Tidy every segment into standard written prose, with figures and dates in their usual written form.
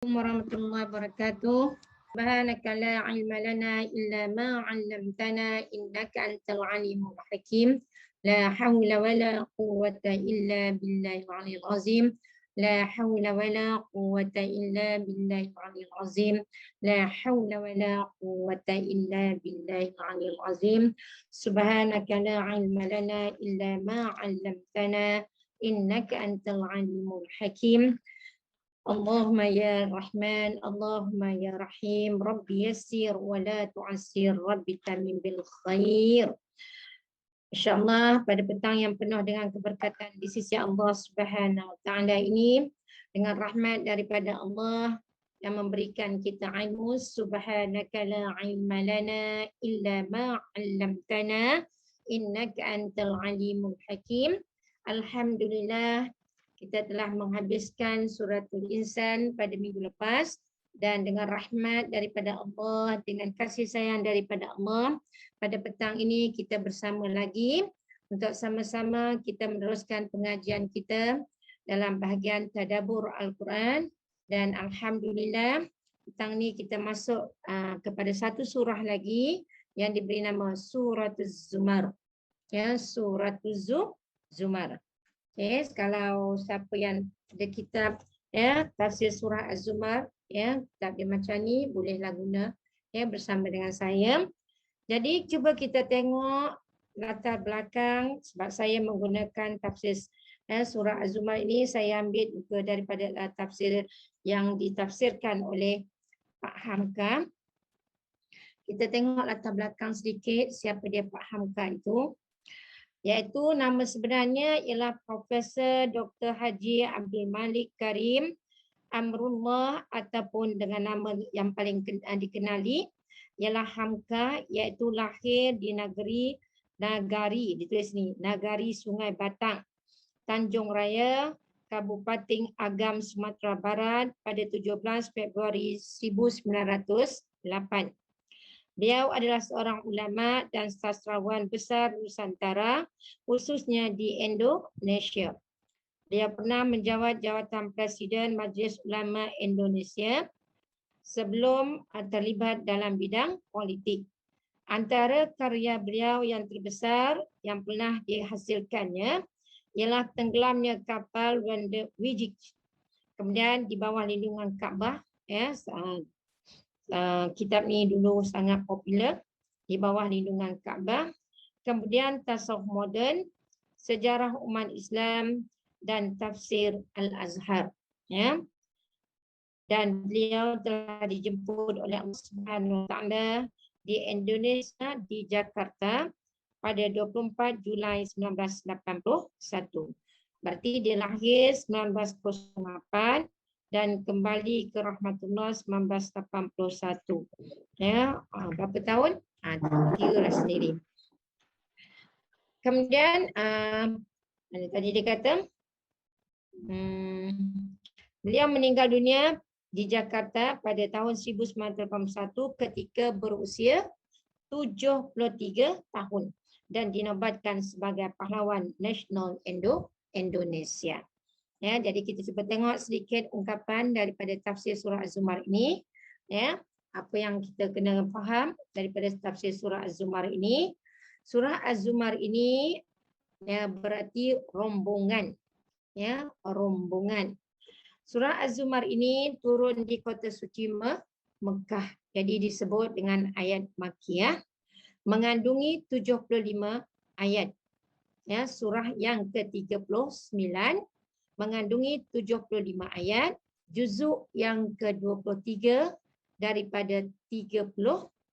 Warahmatullahi wabarakatuh. Subhanaka la ilma lana illa ma 'allamtana innaka antal alimul hakim. La haula wala quwwata illa billahil aliyyil azim. La haula wala quwwata illa billahil aliyyil azim. La haula wala quwwata illa billahil aliyyil azim. Subhanaka la ilma lana illa ma 'allamtana innaka antal alimul hakim. Allahumma ya Rahman, Allahumma ya Rahim, Rabbi yassir wa la tu'assir, Rabbi tamin bil khair. InsyaAllah pada petang yang penuh dengan keberkatan di sisi Allah Subhanahu Wa Taala ini, dengan rahmat daripada Allah yang memberikan kita ilmu, subhanaka la ilma lana illa ma 'allamtana innaka antal alimul hakim. Alhamdulillah, kita telah menghabiskan suratul insan pada minggu lepas, dan dengan rahmat daripada Allah, dengan kasih sayang daripada Allah, pada petang ini kita bersama lagi untuk sama-sama kita meneruskan pengajian kita dalam bahagian tadabbur Al-Quran. Dan alhamdulillah petang ini kita masuk kepada satu surah lagi yang diberi nama Suratuz Zumar. Ya, Suratuz Zumar. Okay, kalau siapa yang ada kitab tafsir surah Az-Zumar, kitab dia macam ni, bolehlah guna bersama dengan saya. Jadi cuba kita tengok latar belakang, sebab saya menggunakan tafsir surah Az-Zumar ini, saya ambil juga daripada tafsir yang ditafsirkan oleh Pak Hamka. Kita tengok latar belakang sedikit siapa dia Pak Hamka itu. Iaitu nama sebenarnya ialah Profesor Dr. Haji Abdul Malik Karim Amrullah, ataupun dengan nama yang paling dikenali ialah Hamka, iaitu lahir di Nagari, ditulis ni, Nagari Sungai Batang, Tanjung Raya, Kabupaten Agam, Sumatera Barat pada 17 Februari 1908. Beliau adalah seorang ulama dan sastrawan besar Nusantara, khususnya di Indonesia. Dia pernah menjawat jawatan Presiden Majlis Ulama Indonesia sebelum terlibat dalam bidang politik. Antara karya beliau yang terbesar yang pernah dihasilkannya ialah tenggelamnya kapal Wijik. Kemudian di bawah lindungan Kaabah, kitab ni dulu sangat popular, di bawah lindungan Kaabah. Kemudian tasawuf moden, sejarah umat Islam, dan tafsir Al-Azhar. Dan beliau telah dijemput oleh Allah Subhanahu Wa Taala di Indonesia, di Jakarta pada 24 Julai 1981. Berarti dia lahir 1908 dan kembali ke rahmatullah 1981. Berapa tahun? Kiralah sendiri. Kemudian tadi dia kata beliau meninggal dunia di Jakarta pada tahun 1981 ketika berusia 73 tahun dan dinobatkan sebagai pahlawan nasional Indonesia. Jadi kita cuba tengok sedikit ungkapan daripada tafsir surah Az-Zumar ini. Apa yang kita kena faham daripada tafsir surah Az-Zumar ini. Surah Az-Zumar ini berarti rombongan. Rombongan. Surah Az-Zumar ini turun di kota suci Mekah. Jadi disebut dengan ayat Makkiyah. Mengandungi 75 ayat. Surah yang ke-39 mengandungi 75 ayat, juzuk yang ke-23 daripada 30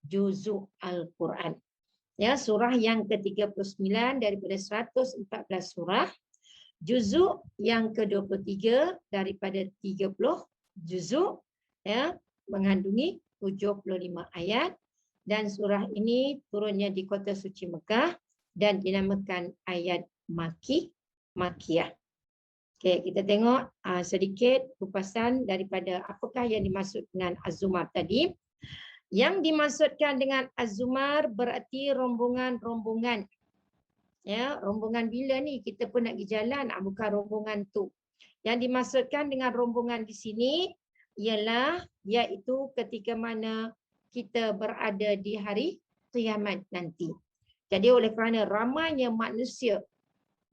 juzuk Al-Quran. Surah yang ke-39 daripada 114 surah, juzuk yang ke-23 daripada 30 juzuk, mengandungi 75 ayat, dan surah ini turunnya di kota suci Mekah dan dinamakan ayat Makkiyah. Okey, kita tengok sedikit kupasan daripada apakah yang dimaksud dengan Az-Zumar tadi. Yang dimaksudkan dengan Az-Zumar berarti rombongan-rombongan. Rombongan bila ni kita pun nak pergi jalan, bukan rombongan tu. Yang dimaksudkan dengan rombongan di sini ialah iaitu ketika mana kita berada di hari kiamat nanti. Jadi oleh kerana ramainya manusia,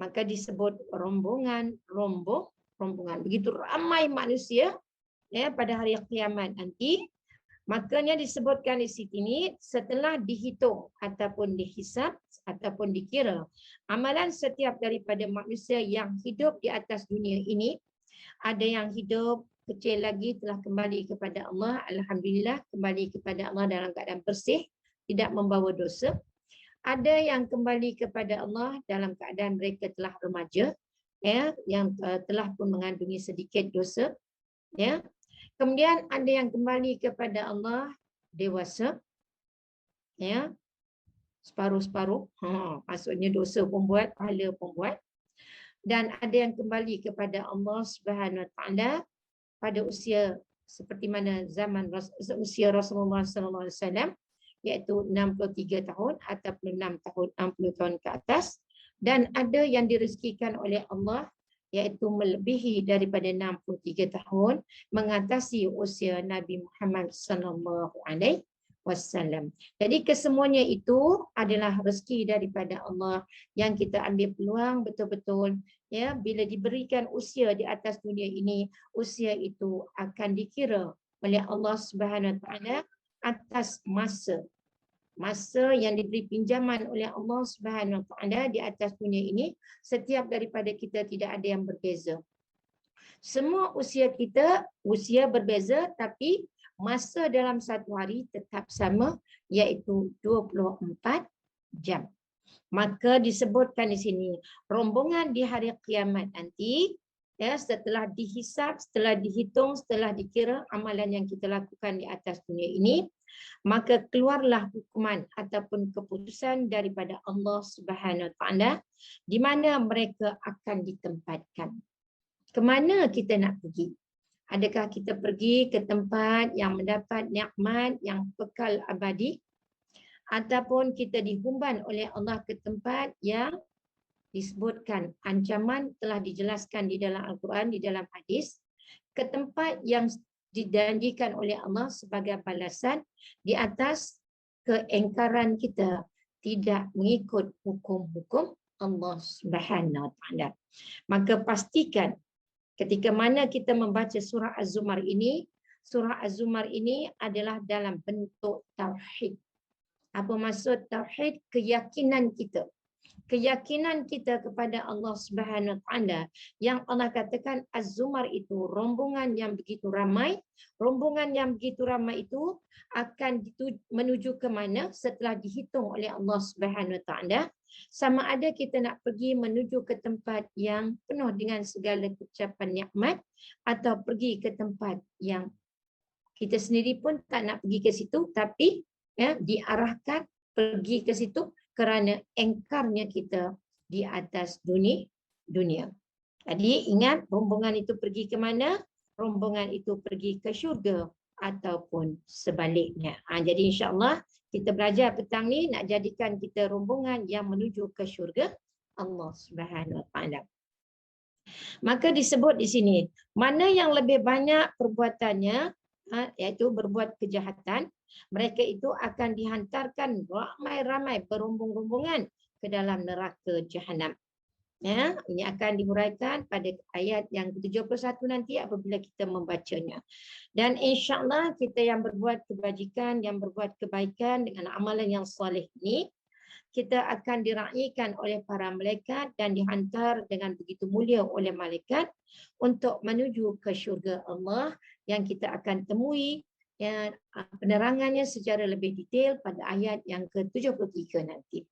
maka disebut rombongan. Begitu ramai manusia ya pada hari kiamat nanti, makanya disebutkan di sini setelah dihitung ataupun dihisab ataupun dikira amalan setiap daripada manusia yang hidup di atas dunia ini, ada yang hidup kecil lagi telah kembali kepada Allah, alhamdulillah kembali kepada Allah dalam keadaan bersih, tidak membawa dosa. Ada yang kembali kepada Allah dalam keadaan mereka telah remaja, ya, yang telah pun mengandungi sedikit dosa, ya. Kemudian ada yang kembali kepada Allah dewasa, ya, separuh-separuh. Maksudnya dosa pun buat, pahala pun buat. Dan ada yang kembali kepada Allah Subhanahu Wa Taala pada usia seperti mana zaman usia Rasulullah Sallallahu Alaihi Wasallam, iaitu 63 tahun ataupun 6 tahun, 60 tahun ke atas. Dan ada yang direzekikan oleh Allah iaitu melebihi daripada 63 tahun, mengatasi usia Nabi Muhammad Sallallahu Alaihi Wasallam. Jadi kesemuanya itu adalah rezeki daripada Allah yang kita ambil peluang betul-betul, ya, bila diberikan usia di atas dunia ini, usia itu akan dikira oleh Allah Subhanahu Wa Taala atas masa yang diberi pinjaman oleh Allah Subhanahu Wa Taala di atas dunia ini. Setiap daripada kita tidak ada yang berbeza. Semua usia kita usia berbeza, tapi masa dalam satu hari tetap sama, iaitu 24 jam. Maka disebutkan di sini rombongan di hari kiamat nanti, ya, setelah dihisab, setelah dihitung, setelah dikira amalan yang kita lakukan di atas dunia ini, maka keluarlah hukuman ataupun keputusan daripada Allah Subhanahu Wa Taala di mana mereka akan ditempatkan. Ke mana kita nak pergi? Adakah kita pergi ke tempat yang mendapat nikmat yang kekal abadi, ataupun kita dihumban oleh Allah ke tempat yang disebutkan ancaman telah dijelaskan di dalam Al-Quran, di dalam hadis, ke tempat yang dijanjikan oleh Allah sebagai balasan di atas keingkaran kita tidak mengikut hukum-hukum Allah Subhanahu Wa Taala. Maka pastikan ketika mana kita membaca surah Az-Zumar ini adalah dalam bentuk tauhid. Apa maksud tauhid? Keyakinan kita. Keyakinan kita kepada Allah Subhanahu Wa Taala yang Allah katakan Az-Zumar itu rombongan yang begitu ramai. Rombongan yang begitu ramai itu akan menuju ke mana setelah dihitung oleh Allah Subhanahu Wa Taala. Sama ada kita nak pergi menuju ke tempat yang penuh dengan segala ucapan nikmat, atau pergi ke tempat yang kita sendiri pun tak nak pergi ke situ, tapi ya, diarahkan pergi ke situ kerana engkarnya kita di atas dunia. Jadi ingat, rombongan itu pergi ke mana? Rombongan itu pergi ke syurga ataupun sebaliknya. Jadi insya-Allah kita belajar petang ni nak jadikan kita rombongan yang menuju ke syurga Allah Subhanahu Wa Taala. Maka disebut di sini, mana yang lebih banyak perbuatannya, iaitu berbuat kejahatan, mereka itu akan dihantarkan ramai-ramai berombong-rombongan ke dalam neraka Jahannam. Ya, ini akan dihuraikan pada ayat yang ke-71 nanti apabila kita membacanya. Dan insya-Allah kita yang berbuat kebajikan, yang berbuat kebaikan dengan amalan yang soleh ini, kita akan diraikan oleh para malaikat dan dihantar dengan begitu mulia oleh malaikat untuk menuju ke syurga Allah yang kita akan temui, ya, penerangannya secara lebih detail pada ayat yang ke-73 nanti.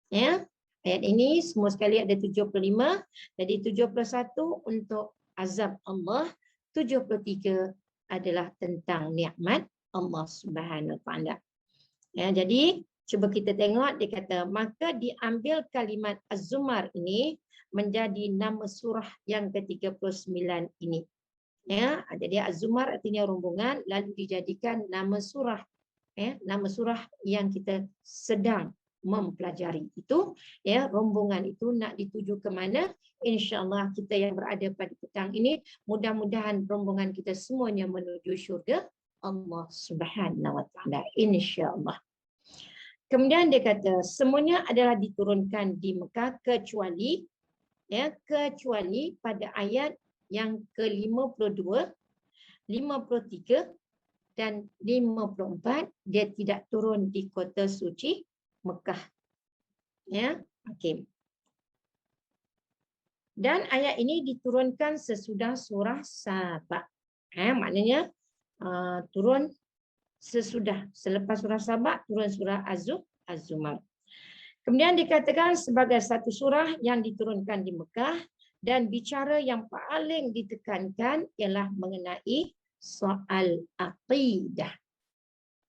Ya. Ayat ini semua sekali ada 75, jadi 71 untuk azab Allah, 73 adalah tentang nikmat Allah Subhanahu Wa Taala. Ya, jadi cuba kita tengok, dia kata maka diambil kalimat Az-Zumar ini menjadi nama surah yang ke-39 ini. Ya, jadi Az-Zumar artinya rombongan, lalu dijadikan nama surah, ya, nama surah yang kita sedang mempelajari. Itu ya, rombongan itu nak dituju ke mana? Insya-Allah kita yang berada pada petang ini, mudah-mudahan rombongan kita semuanya menuju syurga Allah Subhanahu wa taala, insya-Allah. Kemudian dia kata semuanya adalah diturunkan di Mekah kecuali pada ayat yang ke-52, 53 dan 54 dia tidak turun di kota suci Mekah. Ya, okey. Dan ayat ini diturunkan sesudah surah Saba. Maknanya turun selepas surah Saba turun surah Az-Zumar. Kemudian dikatakan sebagai satu surah yang diturunkan di Mekah dan bicara yang paling ditekankan ialah mengenai soal akidah.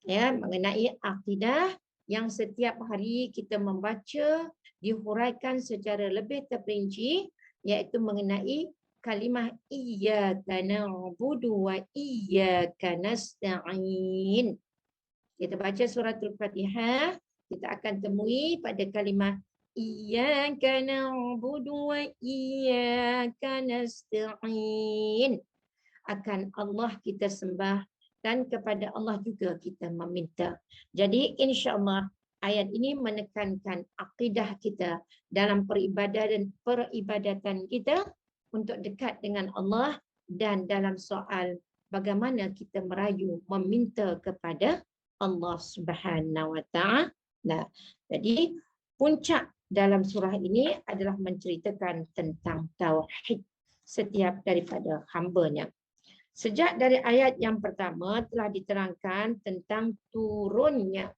Ya, mengenai akidah yang setiap hari kita membaca dihuraikan secara lebih terperinci, iaitu mengenai kalimah iyyaka na'budu wa iyyaka nasta'in. Kita baca suratul Fatihah, kita akan temui pada kalimah iyyaka na'budu wa iyyaka nasta'in. Akan Allah kita sembah dan kepada Allah juga kita meminta. Jadi insya-Allah ayat ini menekankan akidah kita dalam peribadatan kita untuk dekat dengan Allah dan dalam soal bagaimana kita merayu meminta kepada Allah Subhanahu wa taala. Jadi puncak dalam surah ini adalah menceritakan tentang tauhid setiap daripada hamba-Nya. Sejak dari ayat yang pertama telah diterangkan tentang turunnya.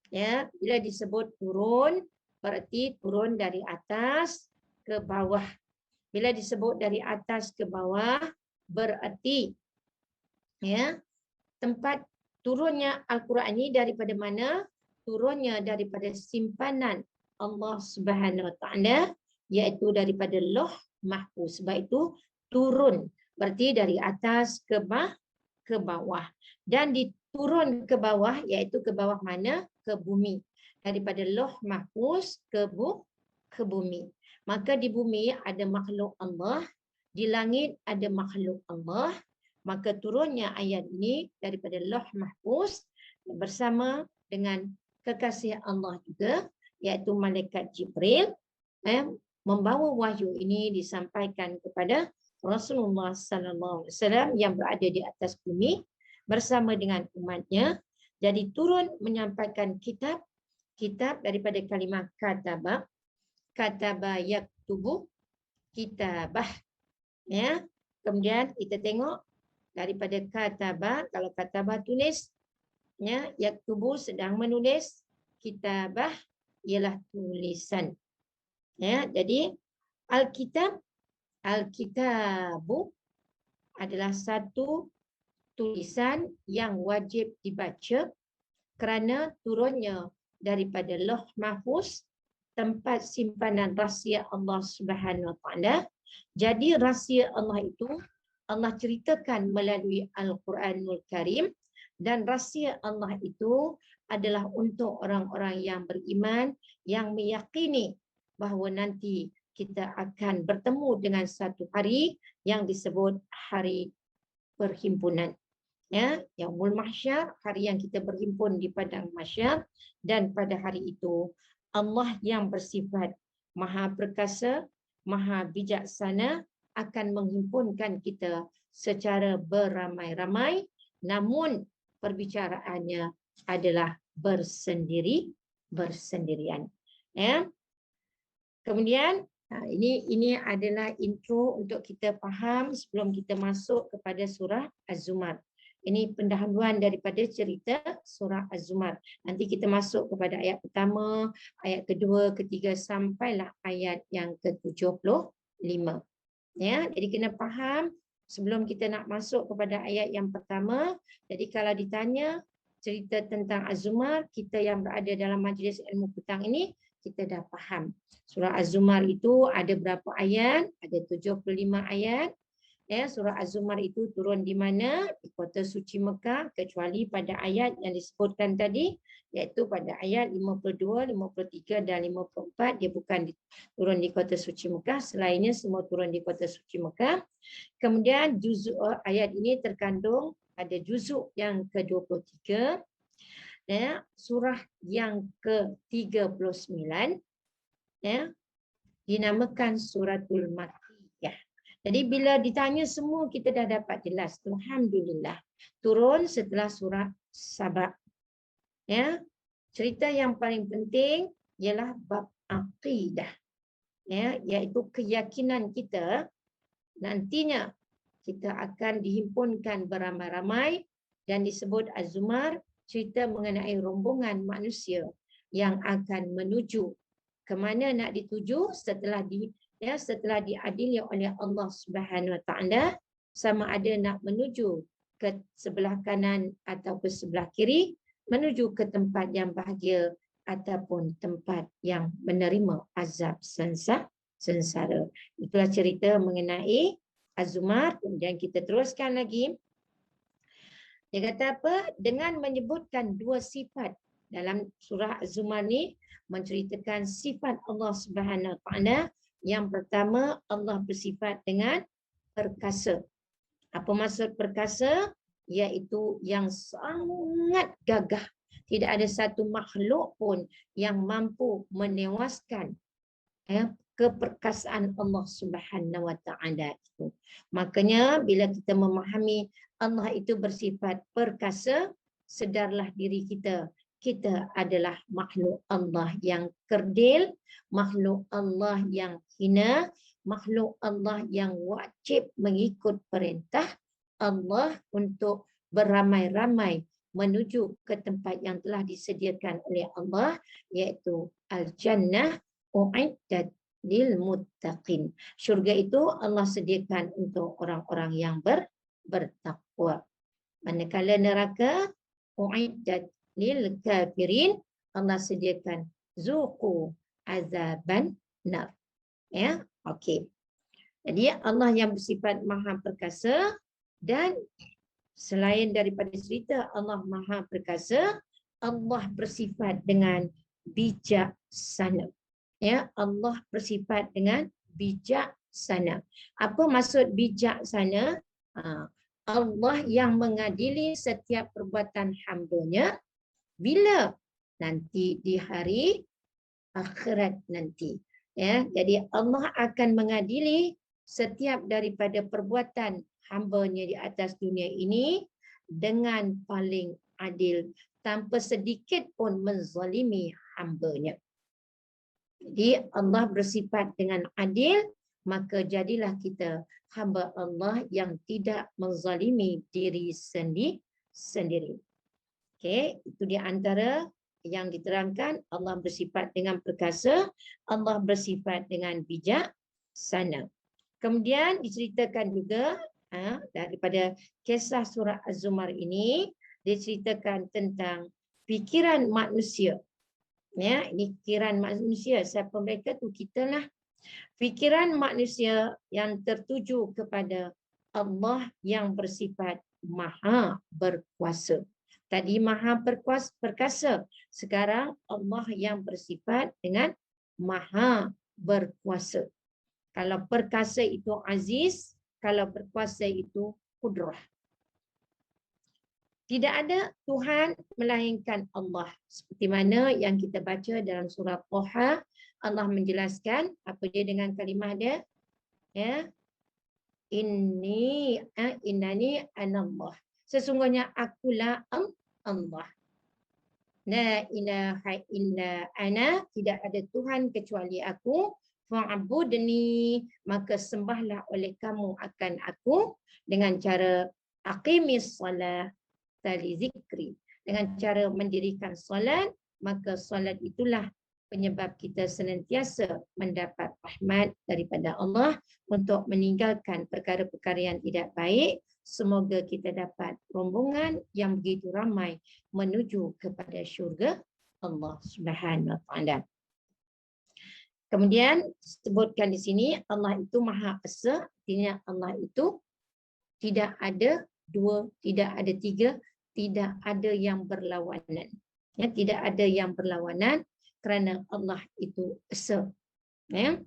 Ya, bila disebut turun berarti turun dari atas ke bawah. Bila disebut dari atas ke bawah berarti ya, tempat turunnya Al-Quran ini daripada mana? Turunnya daripada simpanan Allah Subhanahu wa taala, iaitu daripada Lauh Mahfuz. Sebab itu turun berarti dari atas ke bawah. Dan diturun ke bawah, iaitu ke bawah mana? Ke bumi. Daripada Lauh Mahfuz ke bumi. Maka di bumi ada makhluk Allah, di langit ada makhluk Allah. Maka turunnya ayat ini daripada Lauh Mahfuz bersama dengan kekasih Allah juga, iaitu malaikat Jibril, membawa wahyu ini disampaikan kepada Rasulullah sallallahu alaihi wasallam yang berada di atas bumi bersama dengan umatnya. Jadi turun menyampaikan kitab daripada kalimah kataba yaktubu kitabah. Ya. Kemudian kita tengok daripada kataba, kalau kataba tulis, ya, yaktubu sedang menulis, kitabah ialah tulisan. Ya, jadi Alkitabu adalah satu tulisan yang wajib dibaca kerana turunnya daripada Lauh Mahfuz, tempat simpanan rahsia Allah Subhanahu wa taala. Jadi rahsia Allah itu Allah ceritakan melalui Al-Quranul Karim, dan rahsia Allah itu adalah untuk orang-orang yang beriman yang meyakini bahawa nanti kita akan bertemu dengan satu hari yang disebut hari perhimpunan. Ya, Yaumul Mahsyar, hari yang kita berhimpun di padang mahsyar, dan pada hari itu Allah yang bersifat Maha Perkasa, Maha Bijaksana akan menghimpunkan kita secara beramai-ramai, namun perbicaraannya adalah bersendirian. Ya. Kemudian ini adalah intro untuk kita faham sebelum kita masuk kepada surah Az-Zumar. Ini pendahuluan daripada cerita surah Az-Zumar. Nanti kita masuk kepada ayat pertama, ayat kedua, ketiga sampailah ayat yang ke-75. Ya, jadi kena faham sebelum kita nak masuk kepada ayat yang pertama. Jadi kalau ditanya cerita tentang Az-Zumar, kita yang berada dalam majlis ilmu petang ini kita dah faham. Surah Az-Zumar itu ada berapa ayat? Ada 75 ayat. Ya, surah Az-Zumar itu turun di mana? Di kota suci Mekah, kecuali pada ayat yang disebutkan tadi, iaitu pada ayat 52, 53 dan 54 dia bukan turun di kota suci Mekah, selainnya semua turun di kota suci Mekah. Kemudian ayat ini terkandung pada juzuk yang ke-23, ya, surah yang ke-39, ya, dinamakan suratul Makkiyah. Jadi bila ditanya semua kita dah dapat jelas. Alhamdulillah. Turun setelah surah Sabah. Ya. Cerita yang paling penting ialah bab aqidah. Ya, iaitu keyakinan kita nantinya kita akan dihimpunkan beramai-ramai dan disebut Az-Zumar, cerita mengenai rombongan manusia yang akan menuju ke mana nak dituju setelah setelah diadili oleh Allah Subhanahu Wa Taala, sama ada nak menuju ke sebelah kanan atau ke sebelah kiri, menuju ke tempat yang bahagia ataupun tempat yang menerima azab sengsara. Itulah cerita mengenai Az-Zumar. Kemudian kita teruskan lagi. Dia kata apa? Dengan menyebutkan dua sifat dalam surah Az-Zumar ni, menceritakan sifat Allah Subhanahu Wa Taala. Yang pertama, Allah bersifat dengan perkasa. Apa maksud perkasa? Iaitu yang sangat gagah. Tidak ada satu makhluk pun yang mampu menewaskan keperkasaan Allah Subhanahu Wa Taala itu. Makanya bila kita memahami Allah itu bersifat perkasa, sedarlah diri kita, kita adalah makhluk Allah yang kerdil, makhluk Allah yang hina, makhluk Allah yang wajib mengikut perintah Allah untuk beramai-ramai menuju ke tempat yang telah disediakan oleh Allah, iaitu Al-Jannah u'iddat lil muttaqin. Syurga itu Allah sediakan untuk orang-orang yang bertakwa. Manakala neraka u'iddat lil kafirin, Allah sediakan zuqu azaban nar. Ya, okey. Jadi Allah yang bersifat maha perkasa, dan selain daripada cerita Allah maha perkasa, Allah bersifat dengan bijaksana. Ya, Allah bersifat dengan bijaksana. Apa maksud bijaksana? Allah yang mengadili setiap perbuatan hamba-Nya bila nanti di hari akhirat nanti. Ya, jadi Allah akan mengadili setiap daripada perbuatan hamba-Nya di atas dunia ini dengan paling adil, tanpa sedikit pun menzalimi hamba-Nya. Jadi Allah bersifat dengan adil, maka jadilah kita hamba Allah yang tidak menzalimi diri sendiri. Okey, itu di antara yang diterangkan. Allah bersifat dengan perkasa, Allah bersifat dengan bijaksana. Kemudian diceritakan juga daripada kisah surah Az-Zumar ini, diceritakan tentang fikiran manusia. Ya, ini fikiran manusia. Siapa mereka tu? Kita lah. Fikiran manusia yang tertuju kepada Allah yang bersifat maha berkuasa. Tadi maha perkasa. Sekarang Allah yang bersifat dengan maha berkuasa. Kalau perkasa itu aziz, kalau berkuasa itu kudrah. Tidak ada Tuhan melainkan Allah. Seperti mana yang kita baca dalam surah Toha, Allah menjelaskan apa dia dengan kalimah dia? Ya. Innani anallah. Sesungguhnya akulah Allah. La ilaha illa ana, tidak ada Tuhan kecuali aku. Fa'budni, maka sembahlah oleh kamu akan aku dengan cara aqimis salat tali zikri, dengan cara mendirikan solat, maka solat itulah penyebab kita senantiasa mendapat rahmat daripada Allah untuk meninggalkan perkara-perkara yang tidak baik. Semoga kita dapat rombongan yang begitu ramai menuju kepada syurga Allah Subhanahu Wa Taala. Kemudian disebutkan di sini Allah itu Maha Esa, artinya Allah itu Tidak ada dua, tidak ada tiga, tidak ada yang berlawanan. Ya, tidak ada yang berlawanan kerana Allah itu esa. Ya.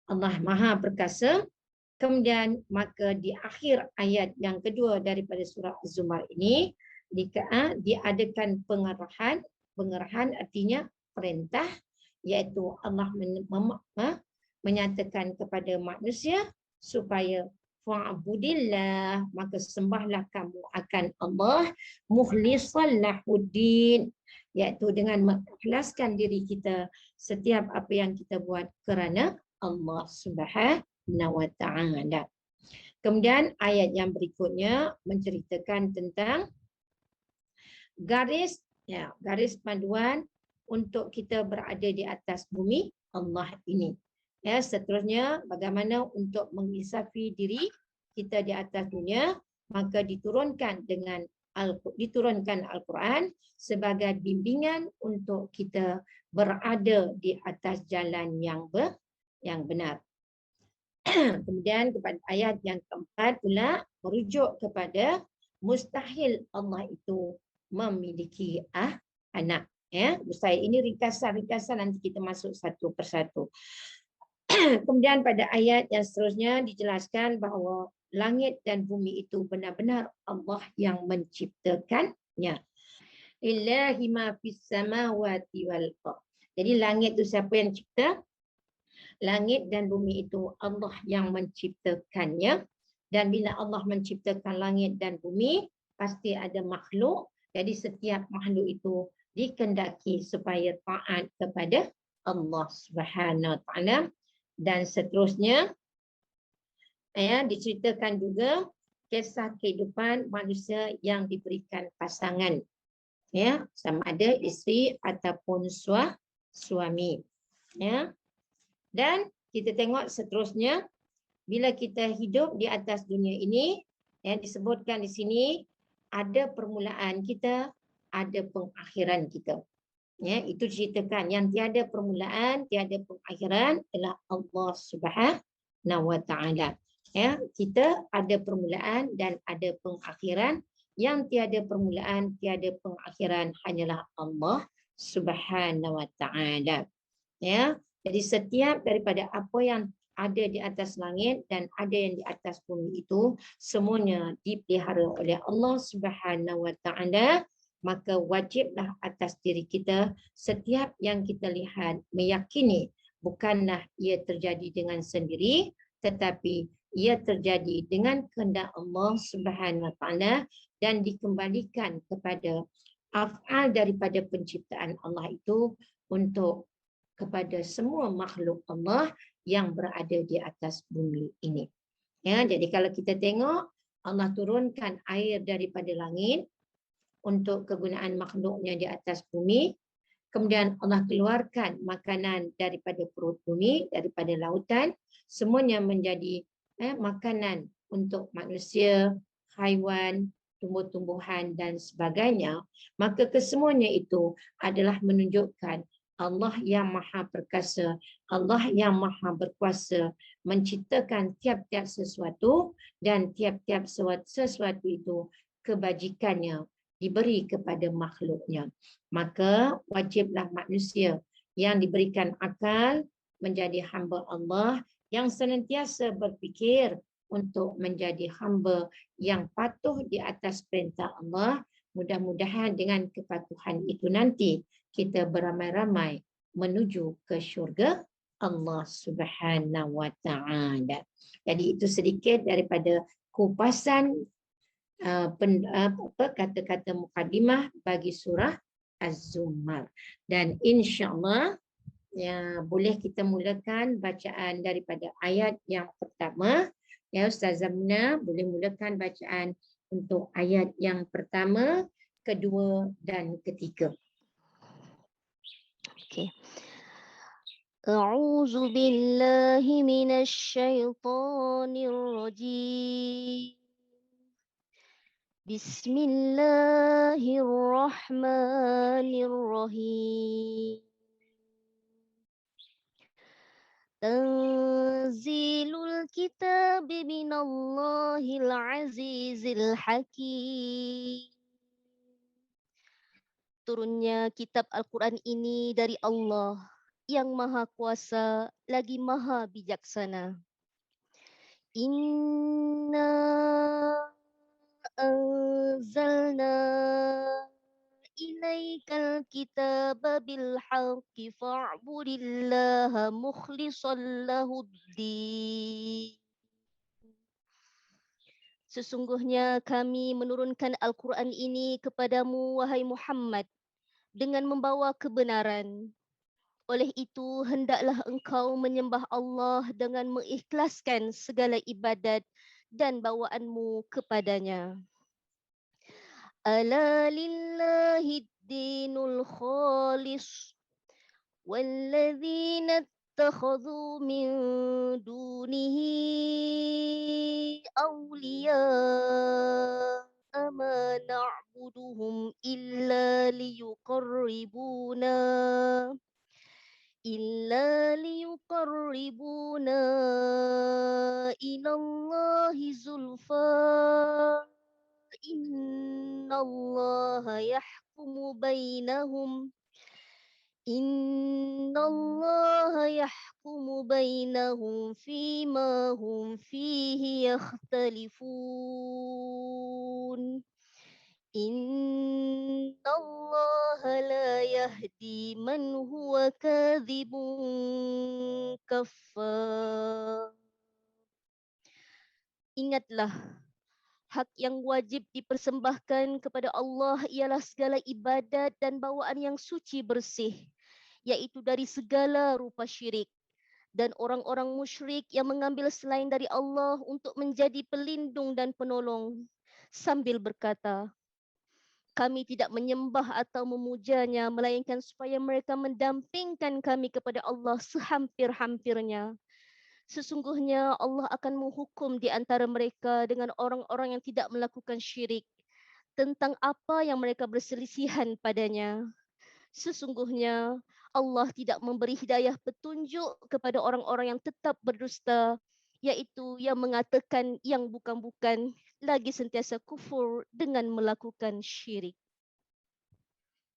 Allah Maha Perkasa. Kemudian maka di akhir ayat yang kedua daripada surah Az-Zumar ini diadakan pengarahan. Pengarahan artinya perintah, iaitu Allah menyatakan kepada manusia supaya fa'budillah, maka sembahlah kamu akan Allah mukhlishan lahuddin, iaitu dengan mengikhlaskan diri kita setiap apa yang kita buat kerana Allah Subhanahu wa ta'ala. Kemudian ayat yang berikutnya menceritakan tentang garis panduan untuk kita berada di atas bumi Allah ini. Ya, seterusnya bagaimana untuk mengisafi diri kita di atas dunia, maka diturunkan Al-Quran sebagai bimbingan untuk kita berada di atas jalan yang benar. Kemudian kepada ayat yang keempat pula merujuk kepada mustahil Allah itu memiliki anak. Ya, mustahil ini ringkasan nanti kita masuk satu persatu. Kemudian pada ayat yang seterusnya dijelaskan bahawa langit dan bumi itu benar-benar Allah yang menciptakannya. Lillahi ma fis samawati wal ardh. Jadi langit itu siapa yang cipta? Langit dan bumi itu Allah yang menciptakannya. Dan bila Allah menciptakan langit dan bumi, pasti ada makhluk. Jadi setiap makhluk itu dikehendaki supaya taat kepada Allah Subhanahu wa taala. Dan seterusnya diceritakan juga kisah kehidupan manusia yang diberikan pasangan, ya, sama ada isteri ataupun suami, ya. Dan kita tengok seterusnya, bila kita hidup di atas dunia ini, disebutkan di sini ada permulaan kita, ada pengakhiran kita. Ya, itu ceritakan yang tiada permulaan, tiada pengakhiran adalah Allah Subhanahu wa taala. Ya, kita ada permulaan dan ada pengakhiran. Yang tiada permulaan, tiada pengakhiran hanyalah Allah Subhanahu wa taala. Ya, jadi setiap daripada apa yang ada di atas langit dan ada yang di atas bumi itu semuanya dipelihara oleh Allah Subhanahu wa taala. Maka wajiblah atas diri kita setiap yang kita lihat meyakini bukanlah ia terjadi dengan sendiri, tetapi ia terjadi dengan kehendak Allah Subhanahu wa taala dan dikembalikan kepada af'al daripada penciptaan Allah itu untuk kepada semua makhluk Allah yang berada di atas bumi ini. Ya, jadi kalau kita tengok Allah turunkan air daripada langit untuk kegunaan makhluknya di atas bumi. Kemudian Allah keluarkan makanan daripada perut bumi, daripada lautan. Semuanya menjadi makanan untuk manusia, haiwan, tumbuh-tumbuhan dan sebagainya. Maka kesemuanya itu adalah menunjukkan Allah yang Maha Perkasa, Allah yang Maha Berkuasa menciptakan tiap-tiap sesuatu dan tiap-tiap sesuatu itu kebajikannya diberi kepada makhluknya. Maka wajiblah manusia yang diberikan akal menjadi hamba Allah yang senantiasa berfikir untuk menjadi hamba yang patuh di atas perintah Allah. Mudah-mudahan dengan kepatuhan itu nanti kita beramai-ramai menuju ke syurga Allah Subhanahu wa taala. Jadi itu sedikit daripada kupasan kata-kata mukadimah bagi surah Az-Zumar. Dan insya-Allah boleh kita mulakan bacaan daripada ayat yang pertama. Ya, Ustazah Muna boleh mulakan bacaan untuk ayat yang pertama, kedua dan ketiga. Okey. A'udzu billahi minasy syaithanir rajim. Bismillahirrahmanirrahim. Tanzilul kitab minallahil azizil hakim. Turunnya kitab Al-Quran ini dari Allah yang Maha Kuasa lagi Maha Bijaksana. Inna anzalna ilaikal kitaba bil haqqi fa'budillaha mukhlishan lahuddin. Sesungguhnya kami menurunkan Al-Quran ini kepadamu, wahai Muhammad, dengan membawa kebenaran. Oleh itu, hendaklah engkau menyembah Allah dengan mengikhlaskan segala ibadat dan bawaanmu kepadanya. Ala lillahi dinul khalis walladzina اتخذوا من دونه أولياء ما نعبدهم إلا ليقربونا إلى الله زلفى إن الله يحكم بينهم فيما هم فيه يختلفون إن الله لا يهدي من هو كاذب كفار. Ingatlah, hak yang wajib dipersembahkan kepada Allah ialah segala ibadat dan bawaan yang suci bersih, yaitu dari segala rupa syirik. Dan orang-orang musyrik yang mengambil selain dari Allah untuk menjadi pelindung dan penolong, sambil berkata, kami tidak menyembah atau memujanya, melainkan supaya mereka mendampingkan kami kepada Allah sehampir-hampirnya. Sesungguhnya Allah akan menghukum di antara mereka dengan orang-orang yang tidak melakukan syirik tentang apa yang mereka berselisihan padanya. Sesungguhnya Allah tidak memberi hidayah petunjuk kepada orang-orang yang tetap berdusta, yaitu yang mengatakan yang bukan-bukan, lagi sentiasa kufur dengan melakukan syirik.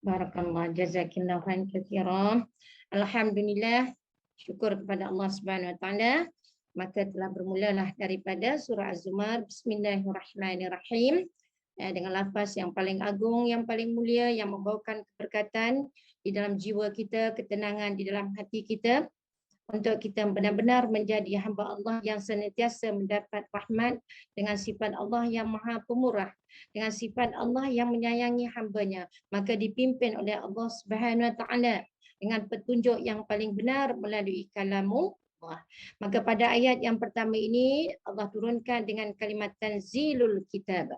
Barakallah, jazakillahu khairan katsiran. Alhamdulillah, syukur kepada Allah Subhanahu wa taala. Maka telah bermulalah daripada surah Az-Zumar. Bismillahirrahmanirrahim. Dengan lafaz yang paling agung, yang paling mulia, yang membawakan keberkatan di dalam jiwa kita, ketenangan di dalam hati kita, untuk kita benar-benar menjadi hamba Allah yang senantiasa mendapat rahmat dengan sifat Allah yang maha pemurah, dengan sifat Allah yang menyayangi hambanya, maka dipimpin oleh Allah Subhanahu wa taala dengan petunjuk yang paling benar melalui kalamullah. Maka pada ayat yang pertama ini Allah turunkan dengan kalimat tanzilul kitab.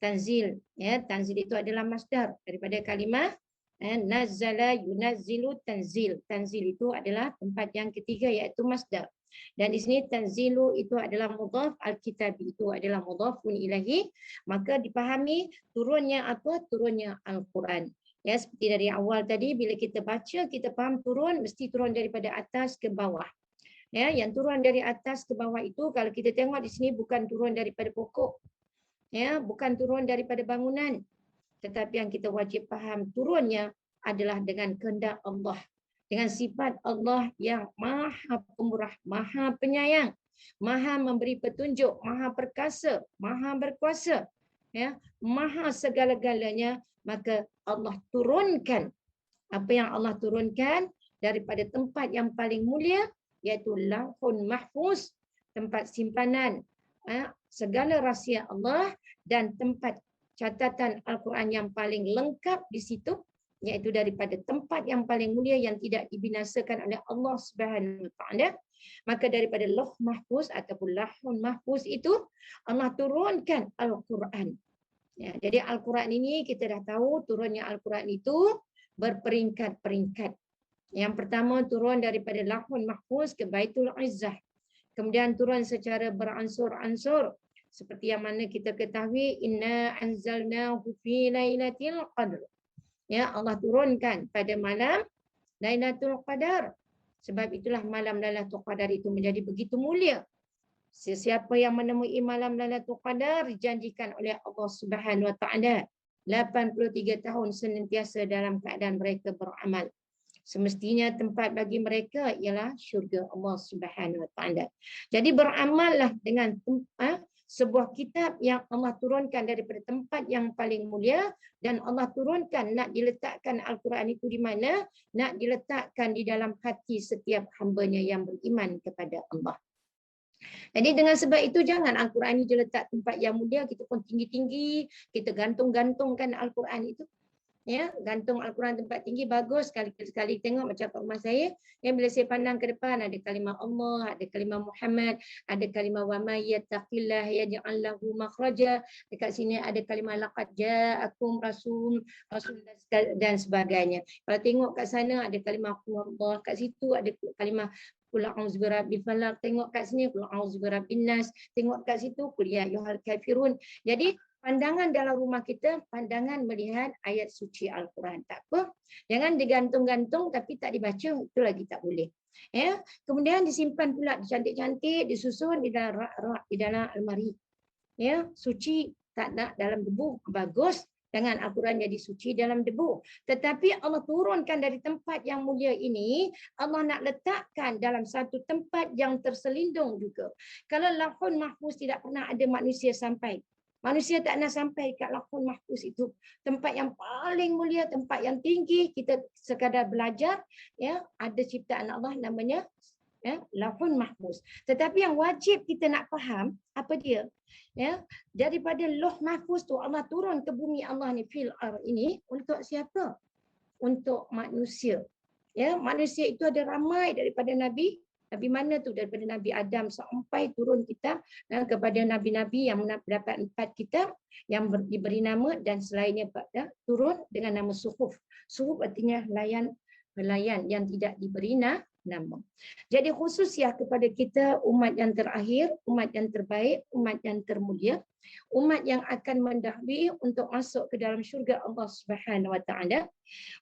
Tanzil, ya, tanzil itu adalah masdar daripada kalimah nazzala yunazzilu tanzil. Tanzil itu adalah tempat yang ketiga, iaitu masdar. Dan di sini tanzilu itu adalah mudhaf, al-kitab itu adalah mudhafun ilaihi, maka dipahami turunnya apa? Turunnya Al-Quran. Ya, seperti dari awal tadi bila kita baca, kita faham turun mesti turun daripada atas ke bawah. Ya, yang turun dari atas ke bawah itu kalau kita tengok di sini bukan turun daripada pokok. Ya, bukan turun daripada bangunan. Tetapi yang kita wajib faham turunnya adalah dengan kehendak Allah, dengan sifat Allah yang maha pemurah, maha penyayang, maha memberi petunjuk, maha perkasa, maha berkuasa, ya, maha segala-galanya. Maka Allah turunkan apa yang Allah turunkan daripada tempat yang paling mulia, iaitu Lauhul Mahfuz, tempat simpanan segala rahsia Allah, dan tempat catatan Al-Quran yang paling lengkap di situ, iaitu daripada tempat yang paling mulia yang tidak dibinasakan oleh Allah Subhanahu wa taala. Maka daripada Lauh Mahfuz ataupun Lauhul Mahfuz itu Allah turunkan Al-Quran. Ya, jadi Al-Quran ini kita dah tahu turunnya Al-Quran itu berperingkat-peringkat. Yang pertama turun daripada Lauhul Mahfuz ke Baitul Izzah. Kemudian turun secara beransur-ansur. Seperti yang mana kita ketahui, inna anzalnahu fi lailatul qadr. Ya, Allah turunkan pada malam Lailatul Qadar. Sebab itulah malam Lailatul Qadar itu menjadi begitu mulia. Sesiapa yang menemui malam Lailatul Qadar dijanjikan oleh Allah Subhanahu Wa Taala 83 tahun senantiasa dalam keadaan mereka beramal. Semestinya tempat bagi mereka ialah syurga Allah Subhanahu Wa Taala. Jadi beramallah dengan sebuah kitab yang Allah turunkan daripada tempat yang paling mulia, dan Allah turunkan nak diletakkan Al-Quran itu di mana? Nak diletakkan di dalam hati setiap hamba-Nya yang beriman kepada Allah. Jadi dengan sebab itu jangan Al-Quran ini diletak tempat yang mulia, kita pun tinggi-tinggi, kita gantung-gantungkan Al-Quran itu. Ya, gantung Al-Quran tempat tinggi bagus, sekali-sekali tengok macam kat rumah saya, yang bila saya pandang ke depan ada kalimah Allah, ada kalimah Muhammad, ada kalimah wa may yattaqillah yaj'al lahu makhraja, dekat sini ada kalimah laqad ja'akum rasul dan sebagainya. Kalau tengok kat sana ada kalimah Allah, kat situ ada kalimah Qul a'udzu birabbil falaq, tengok kat sini Qul a'udzu birabbin nas, tengok kat situ Qul ya ayyuhal kafirun. Jadi pandangan dalam rumah kita, pandangan melihat ayat suci Al-Quran. Tak apa. Jangan digantung-gantung tapi tak dibaca, itu lagi tak boleh. Ya. Kemudian disimpan pula, cantik-cantik, disusun di dalam rak-rak, di dalam almari. Ya, suci, tak nak dalam debu, bagus. Jangan Al-Quran jadi suci dalam debu. Tetapi Allah turunkan dari tempat yang mulia ini, Allah nak letakkan dalam satu tempat yang terselindung juga. Kalau Lauhul Mahfuz tidak pernah ada manusia sampai. Manusia tak nak sampai kat Lauhul Mahfuz itu. Tempat yang paling mulia, tempat yang tinggi, kita sekadar belajar, ya, ada ciptaan Allah namanya ya, Lauhul Mahfuz. Tetapi yang wajib kita nak faham apa dia? Ya, daripada Lauh Mahfuz tu Allah turun ke bumi Allah ni fil ini untuk siapa? Untuk manusia. Ya, manusia itu ada ramai daripada nabi. Nabi mana tu? Daripada Nabi Adam sampai turun kitab kepada nabi-nabi yang mendapat 4 kitab yang diberi nama, dan selainnya turun dengan nama suhuf. Suhuf artinya helaian yang tidak diberi nama. Jadi khususnya kepada kita, umat yang terakhir, umat yang terbaik, umat yang termulia, umat yang akan mendahului untuk masuk ke dalam syurga Allah Subhanahu Wa Taala.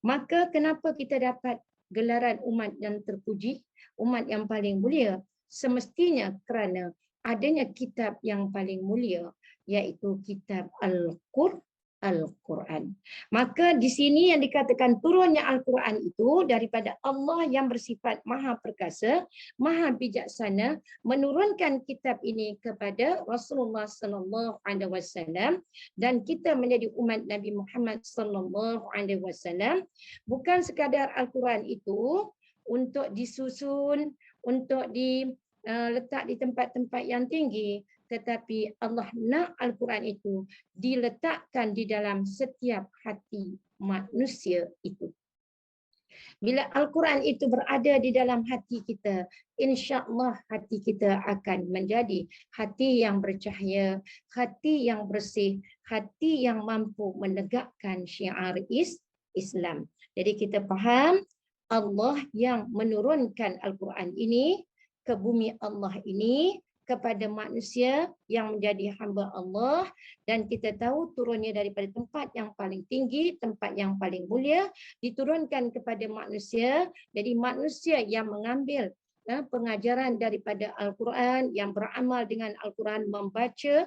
Maka kenapa kita dapat gelaran umat yang terpuji, umat yang paling mulia? Semestinya kerana adanya kitab yang paling mulia, iaitu kitab Al-Quran. Maka di sini yang dikatakan turunnya Al-Quran itu daripada Allah yang bersifat maha perkasa, maha bijaksana, menurunkan kitab ini kepada Rasulullah sallallahu alaihi wasallam, dan kita menjadi umat Nabi Muhammad sallallahu alaihi wasallam. Bukan sekadar Al-Quran itu untuk disusun, untuk diletak di tempat-tempat yang tinggi, tetapi Allah nak Al-Quran itu diletakkan di dalam setiap hati manusia itu. Bila Al-Quran itu berada di dalam hati kita, insya-Allah hati kita akan menjadi hati yang bercahaya, hati yang bersih, hati yang mampu menegakkan syiar Islam. Jadi kita faham Allah yang menurunkan Al-Quran ini ke bumi Allah ini kepada manusia yang menjadi hamba Allah, dan kita tahu turunnya daripada tempat yang paling tinggi, tempat yang paling mulia, diturunkan kepada manusia. Jadi manusia yang mengambil pengajaran daripada Al-Quran, yang beramal dengan Al-Quran, membaca,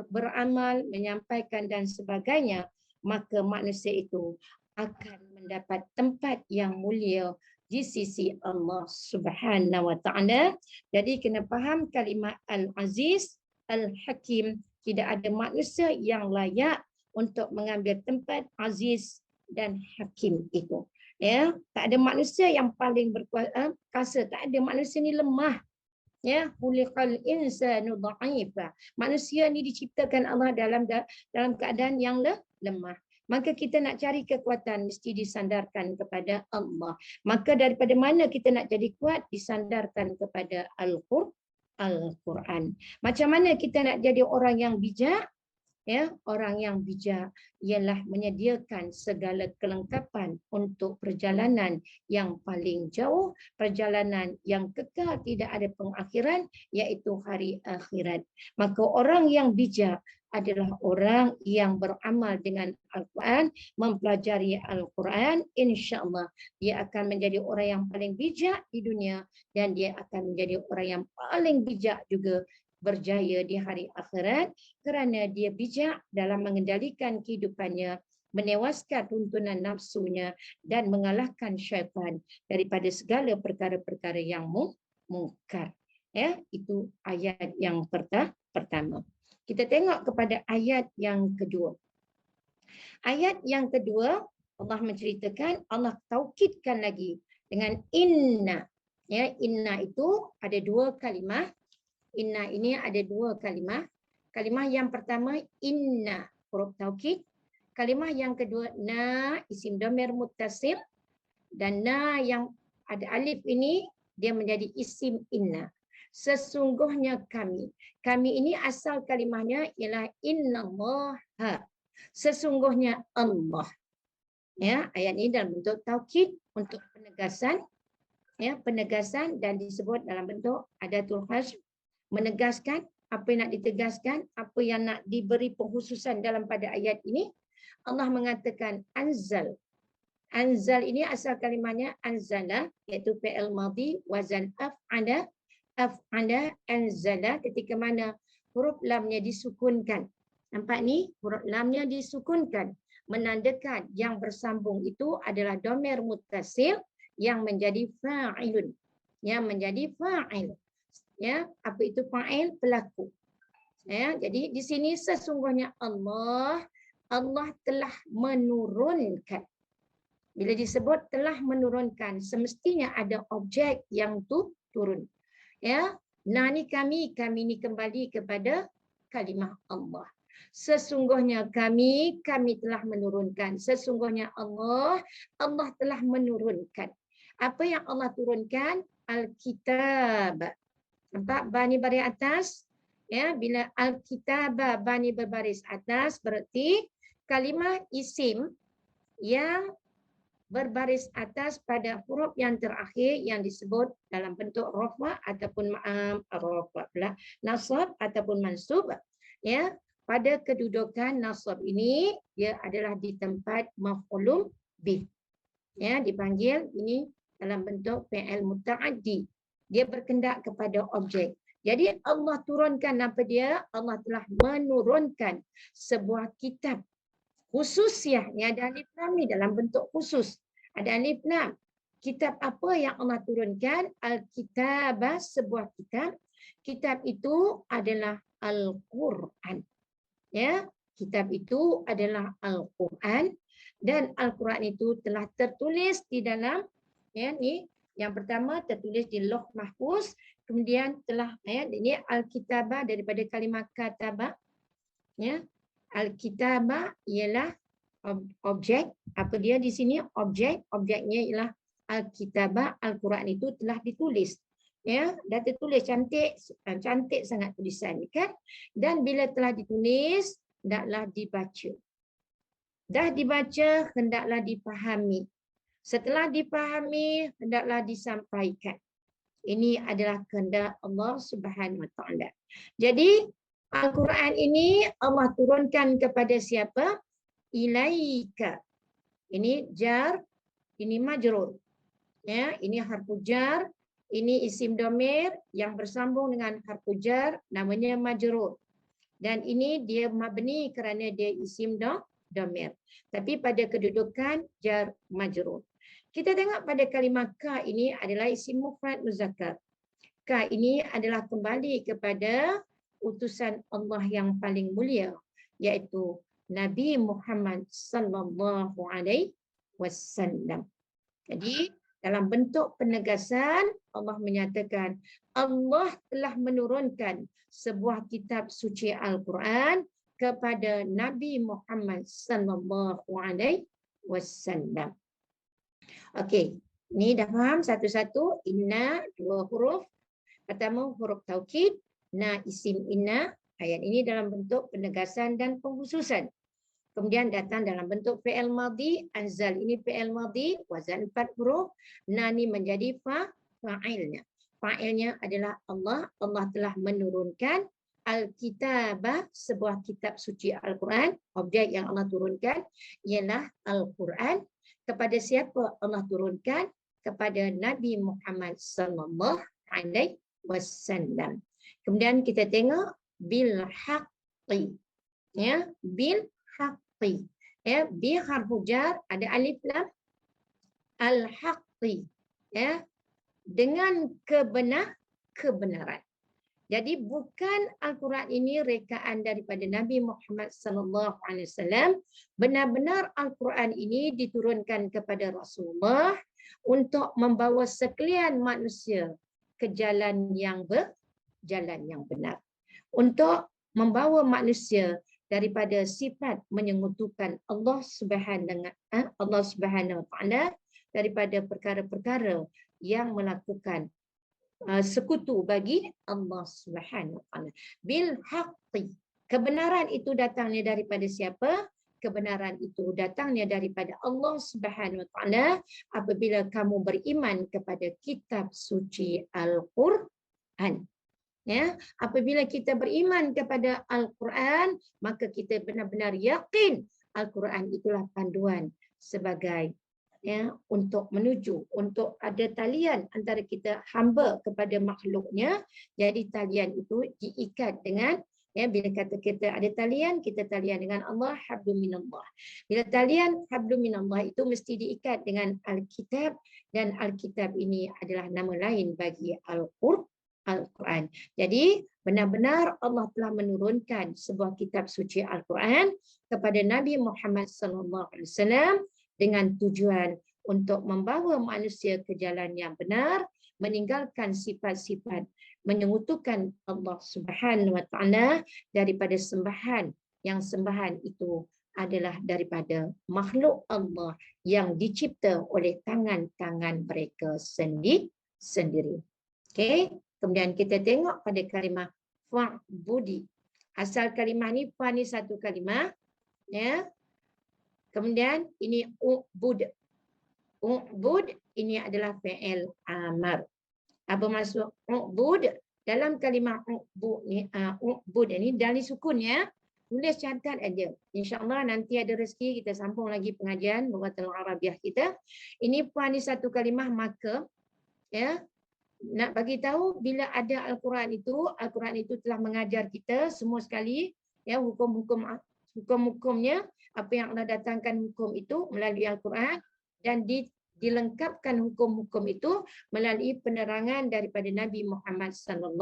beramal, menyampaikan dan sebagainya, maka manusia itu akan mendapat tempat yang mulia di sisi Allah Subhanahu Wa Taala. Jadi kena faham kalimah Al-Aziz, Al-Hakim. Tidak ada manusia yang layak untuk mengambil tempat Aziz dan Hakim itu. Ya, tak ada manusia yang paling berkuasa, tak ada. Manusia ni lemah. Ya, khuliqal insanu dha'ifa. Manusia ni diciptakan Allah dalam keadaan yang lemah. Maka kita nak cari kekuatan mesti disandarkan kepada Allah. Maka daripada mana kita nak jadi kuat? Disandarkan kepada Al-Quran. Macam mana kita nak jadi orang yang bijak? Ya, orang yang bijak ialah menyediakan segala kelengkapan untuk perjalanan yang paling jauh, perjalanan yang kekal tidak ada pengakhiran, iaitu hari akhirat. Maka orang yang bijak adalah orang yang beramal dengan Al-Quran, mempelajari Al-Quran, insya-Allah dia akan menjadi orang yang paling bijak di dunia dan dia akan menjadi orang yang paling bijak juga berjaya di hari akhirat kerana dia bijak dalam mengendalikan kehidupannya, menewaskan tuntunan nafsunya dan mengalahkan syaitan daripada segala perkara-perkara yang mungkar. Ya, itu ayat yang pertama. Kita tengok kepada ayat yang kedua. Ayat yang kedua, Allah menceritakan, Allah taukidkan lagi dengan inna. Ya, inna itu ada dua kalimah. Inna ini ada dua kalimah. Kalimah yang pertama inna, huruf taukid. Kalimah yang kedua na, isim dhamir muttasil, dan na yang ada alif ini dia menjadi isim inna. Sesungguhnya kami. Kami ini asal kalimahnya ialah innallaha. Sesungguhnya Allah. Ya, ayat ini dalam bentuk taukid untuk penegasan, ya, penegasan dan disebut dalam bentuk adatul hasb, menegaskan apa yang nak ditegaskan, apa yang nak diberi pengkhususan dalam pada ayat ini. Allah mengatakan anzal. Anzal ini asal kalimahnya anzala, iaitu fi'il madhi wazan af'ala. Af'ala anzala, ketika mana huruf lamnya disukunkan. Nampak ni, huruf lamnya disukunkan, menandakan yang bersambung itu adalah dhamir muttasil yang menjadi fa'ilun, yang menjadi fa'il. Ya, apa itu fa'il? Pelaku. Ya, jadi di sini sesungguhnya Allah telah menurunkan. Bila disebut telah menurunkan, semestinya ada objek yang turun. Ya, nah ni kami ni kembali kepada kalimah Allah. Sesungguhnya kami telah menurunkan. Sesungguhnya Allah telah menurunkan. Apa yang Allah turunkan? Al-Kitab. Nampak bani baris atas? Ya, bila Al-Kitab bani berbaris atas berarti kalimah isim yang berbaris atas pada huruf yang terakhir yang disebut dalam bentuk rafa ataupun rafa pula, nasab ataupun mansub. Ya, pada kedudukan nasab ini dia adalah di tempat maf'ulun bih. Ya, dipanggil ini dalam bentuk fi'il muta'addi. Dia berkendak kepada objek. Jadi Allah turunkan apa dia? Allah telah menurunkan sebuah kitab khusus ya. Ni ada alif lam ni dalam bentuk khusus. Ada alif lam. Kitab apa yang Allah turunkan? Al-Kitabah, sebuah kitab. Kitab itu adalah Al-Quran. Ya, kitab itu adalah Al-Quran dan Al-Quran itu telah tertulis di dalam, ya, ni yang pertama tertulis di Lauh Mahfuz, kemudian telah, ya, ini Al-Kitabah daripada kalimah katabah. Ya, Al-Kitabah ialah objek. Apa dia di sini? Objeknya ialah Al-Kitabah. Al-Quran itu telah ditulis. Ya, dah tertulis cantik sangat tulisan ni kan. Dan bila telah ditulis, hendaklah dibaca. Dah dibaca, hendaklah dipahami. Setelah dipahami, hendaklah disampaikan. Ini adalah kehendak Allah Subhanahu Wa Taala. Jadi Al-Quran ini Allah turunkan kepada siapa? Ilaika. Ini jar, ini majrur. Ya, ini harfu jar, ini isim dhamir yang bersambung dengan harfu jar, namanya majrur. Dan ini dia mabni kerana dia isim dhamir. Tapi pada kedudukan jar majrur. Kita tengok pada kalimah ka ini adalah isim mufrad muzakkar. Ka ini adalah kembali kepada utusan Allah yang paling mulia, iaitu Nabi Muhammad sallallahu alaihi wasallam. Jadi dalam bentuk penegasan Allah menyatakan Allah telah menurunkan sebuah kitab suci Al-Quran kepada Nabi Muhammad sallallahu alaihi wasallam. Okey, ni dah faham satu-satu. Inna dua huruf. Pertama huruf taukid, na isim inna, Ayat ini dalam bentuk penegasan dan pengkhususan. Kemudian datang dalam bentuk fi'il madhi. Anzal ini fi'il madhi. Wazan 4 huruf. Na ni menjadi fa'ilnya. Fa'ilnya adalah Allah. Allah telah menurunkan Al-Kitabah, sebuah kitab suci Al-Quran. Objek yang Allah turunkan ialah Al-Quran. Kepada siapa Allah turunkan? Kepada Nabi Muhammad sallallahu alaihi wasallam. Kemudian kita tengok bil haqqi. Ya, bil haqqi. Ya, bi harfu jar ada alif lam. Al haqqi. Ya, dengan kebenaran. Jadi bukan Al-Quran ini rekaan daripada Nabi Muhammad sallallahu alaihi wasallam. Benar-benar Al-Quran ini diturunkan kepada Rasulullah untuk membawa sekalian manusia ke jalan yang benar. Untuk membawa manusia daripada sifat menyengutukan Allah Subhanahu wa taala, daripada perkara-perkara yang melakukan sekutu bagi Allah Subhanahu wa taala. Bil haqqi. Kebenaran itu datangnya daripada siapa? Kebenaran itu datangnya daripada Allah Subhanahu wa taala apabila kamu beriman kepada kitab suci Al-Quran. Ya, apabila kita beriman kepada Al-Quran, maka kita benar-benar yakin Al-Quran itulah panduan sebagai untuk menuju, untuk ada talian antara kita hamba kepada makhluknya. Jadi talian itu diikat dengan, bila kata kita ada talian, kita talian dengan Allah, hablum minallah. Bila talian hablum minallah itu mesti diikat dengan Alkitab, dan Alkitab ini adalah nama lain bagi Al-Quran. Jadi benar-benar Allah telah menurunkan sebuah kitab suci Al-Quran kepada Nabi Muhammad SAW dengan tujuan untuk membawa manusia ke jalan yang benar, meninggalkan sifat-sifat menyekutukan Allah Subhanahu wa taala daripada sembahan, yang sembahan itu adalah daripada makhluk Allah yang dicipta oleh tangan-tangan mereka sendiri. Okey, kemudian kita tengok pada kalimah fa'budi. Asal kalimah ni, fa ni satu kalimah, ya. Kemudian ini u'bud. U'bud ini adalah fi'il amar. Apa maksud u'bud? Dalam kalimah u'bud ini dari sukun, ya. Tulis catat aja. InsyaAllah nanti ada rezeki kita sambung lagi pengajian Lughatul Arabiah kita. Ini fa ni satu kalimah, maka ya, nak bagi tahu bila ada Al-Quran itu telah mengajar kita semua sekali, ya, hukum-hukumnya, apa yang Allah datangkan hukum itu melalui Al-Quran, dan dilengkapkan hukum-hukum itu melalui penerangan daripada Nabi Muhammad SAW.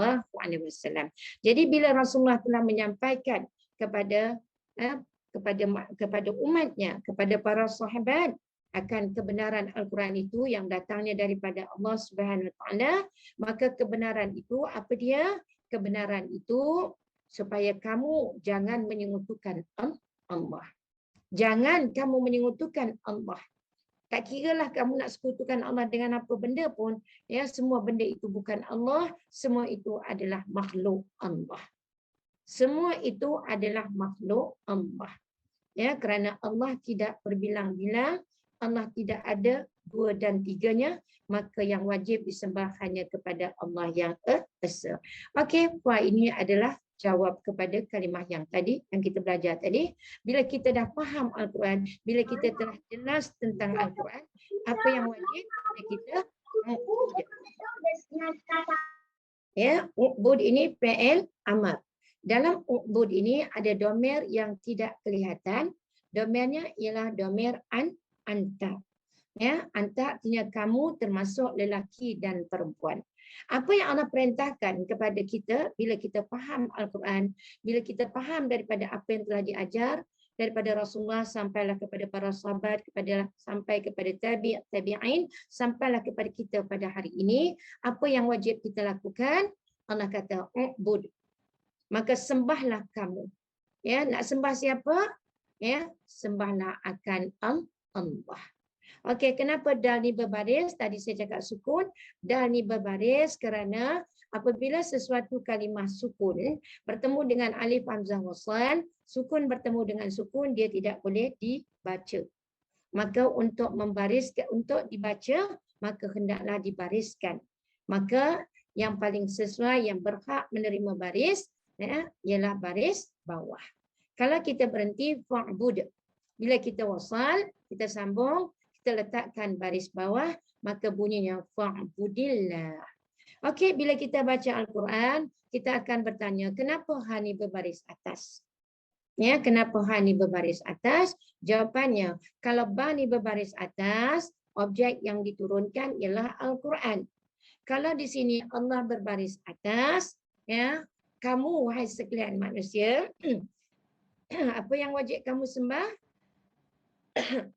Jadi bila Rasulullah telah menyampaikan kepada umatnya, kepada para sahabat akan kebenaran Al-Quran itu yang datangnya daripada Allah Subhanahu wa taala, maka kebenaran itu apa dia? Kebenaran itu supaya kamu jangan menyekutukan Allah. Jangan kamu menyekutukan Allah. Tak kiralah kamu nak sekutukan Allah dengan apa benda pun, ya, semua benda itu bukan Allah, semua itu adalah makhluk Allah. Semua itu adalah makhluk Allah. Ya, kerana Allah tidak berbilang-bilang, Allah tidak ada dua dan tiganya, maka yang wajib disembah hanya kepada Allah yang esa. Okey, ini adalah jawab kepada kalimah yang tadi, yang kita belajar tadi. Bila kita dah faham Al-Quran, bila kita telah jelas tentang Al-Quran, apa yang wajib kita ya, u'bud ini fi'il amar. Dalam u'bud ini ada domir yang tidak kelihatan. Domirnya ialah domir anta. Ya, anta artinya kamu, termasuk lelaki dan perempuan. Apa yang Allah perintahkan kepada kita bila kita faham Al-Quran, bila kita faham daripada apa yang telah diajar daripada Rasulullah sampailah kepada para sahabat, sampai kepada tabi'in, sampailah kepada kita pada hari ini, apa yang wajib kita lakukan? Allah kata u'bud. Maka sembahlah kamu. Ya, nak sembah siapa? Ya, sembahlah akan Allah. Okey, kenapa dal ni berbaris? Tadi saya cakap sukun. Dal ni berbaris kerana apabila sesuatu kalimah sukun bertemu dengan alif hamzah wasal, sukun bertemu dengan sukun, dia tidak boleh dibaca. Maka untuk dibaca, maka hendaklah dibariskan. Maka yang paling sesuai, yang berhak menerima baris, ialah baris bawah. Kalau kita berhenti, fa'bud. Bila kita wasal, kita sambung, kita letakkan baris bawah, maka bunyinya fa'budillah. Okey, bila kita baca Al-Quran, kita akan bertanya, kenapa hal ni berbaris atas? Ya, kenapa hal ni berbaris atas? Jawapannya, kalau ba ni berbaris atas, objek yang diturunkan ialah Al-Quran. Kalau di sini Allah berbaris atas, ya, kamu wahai sekalian manusia, apa yang wajib kamu sembah?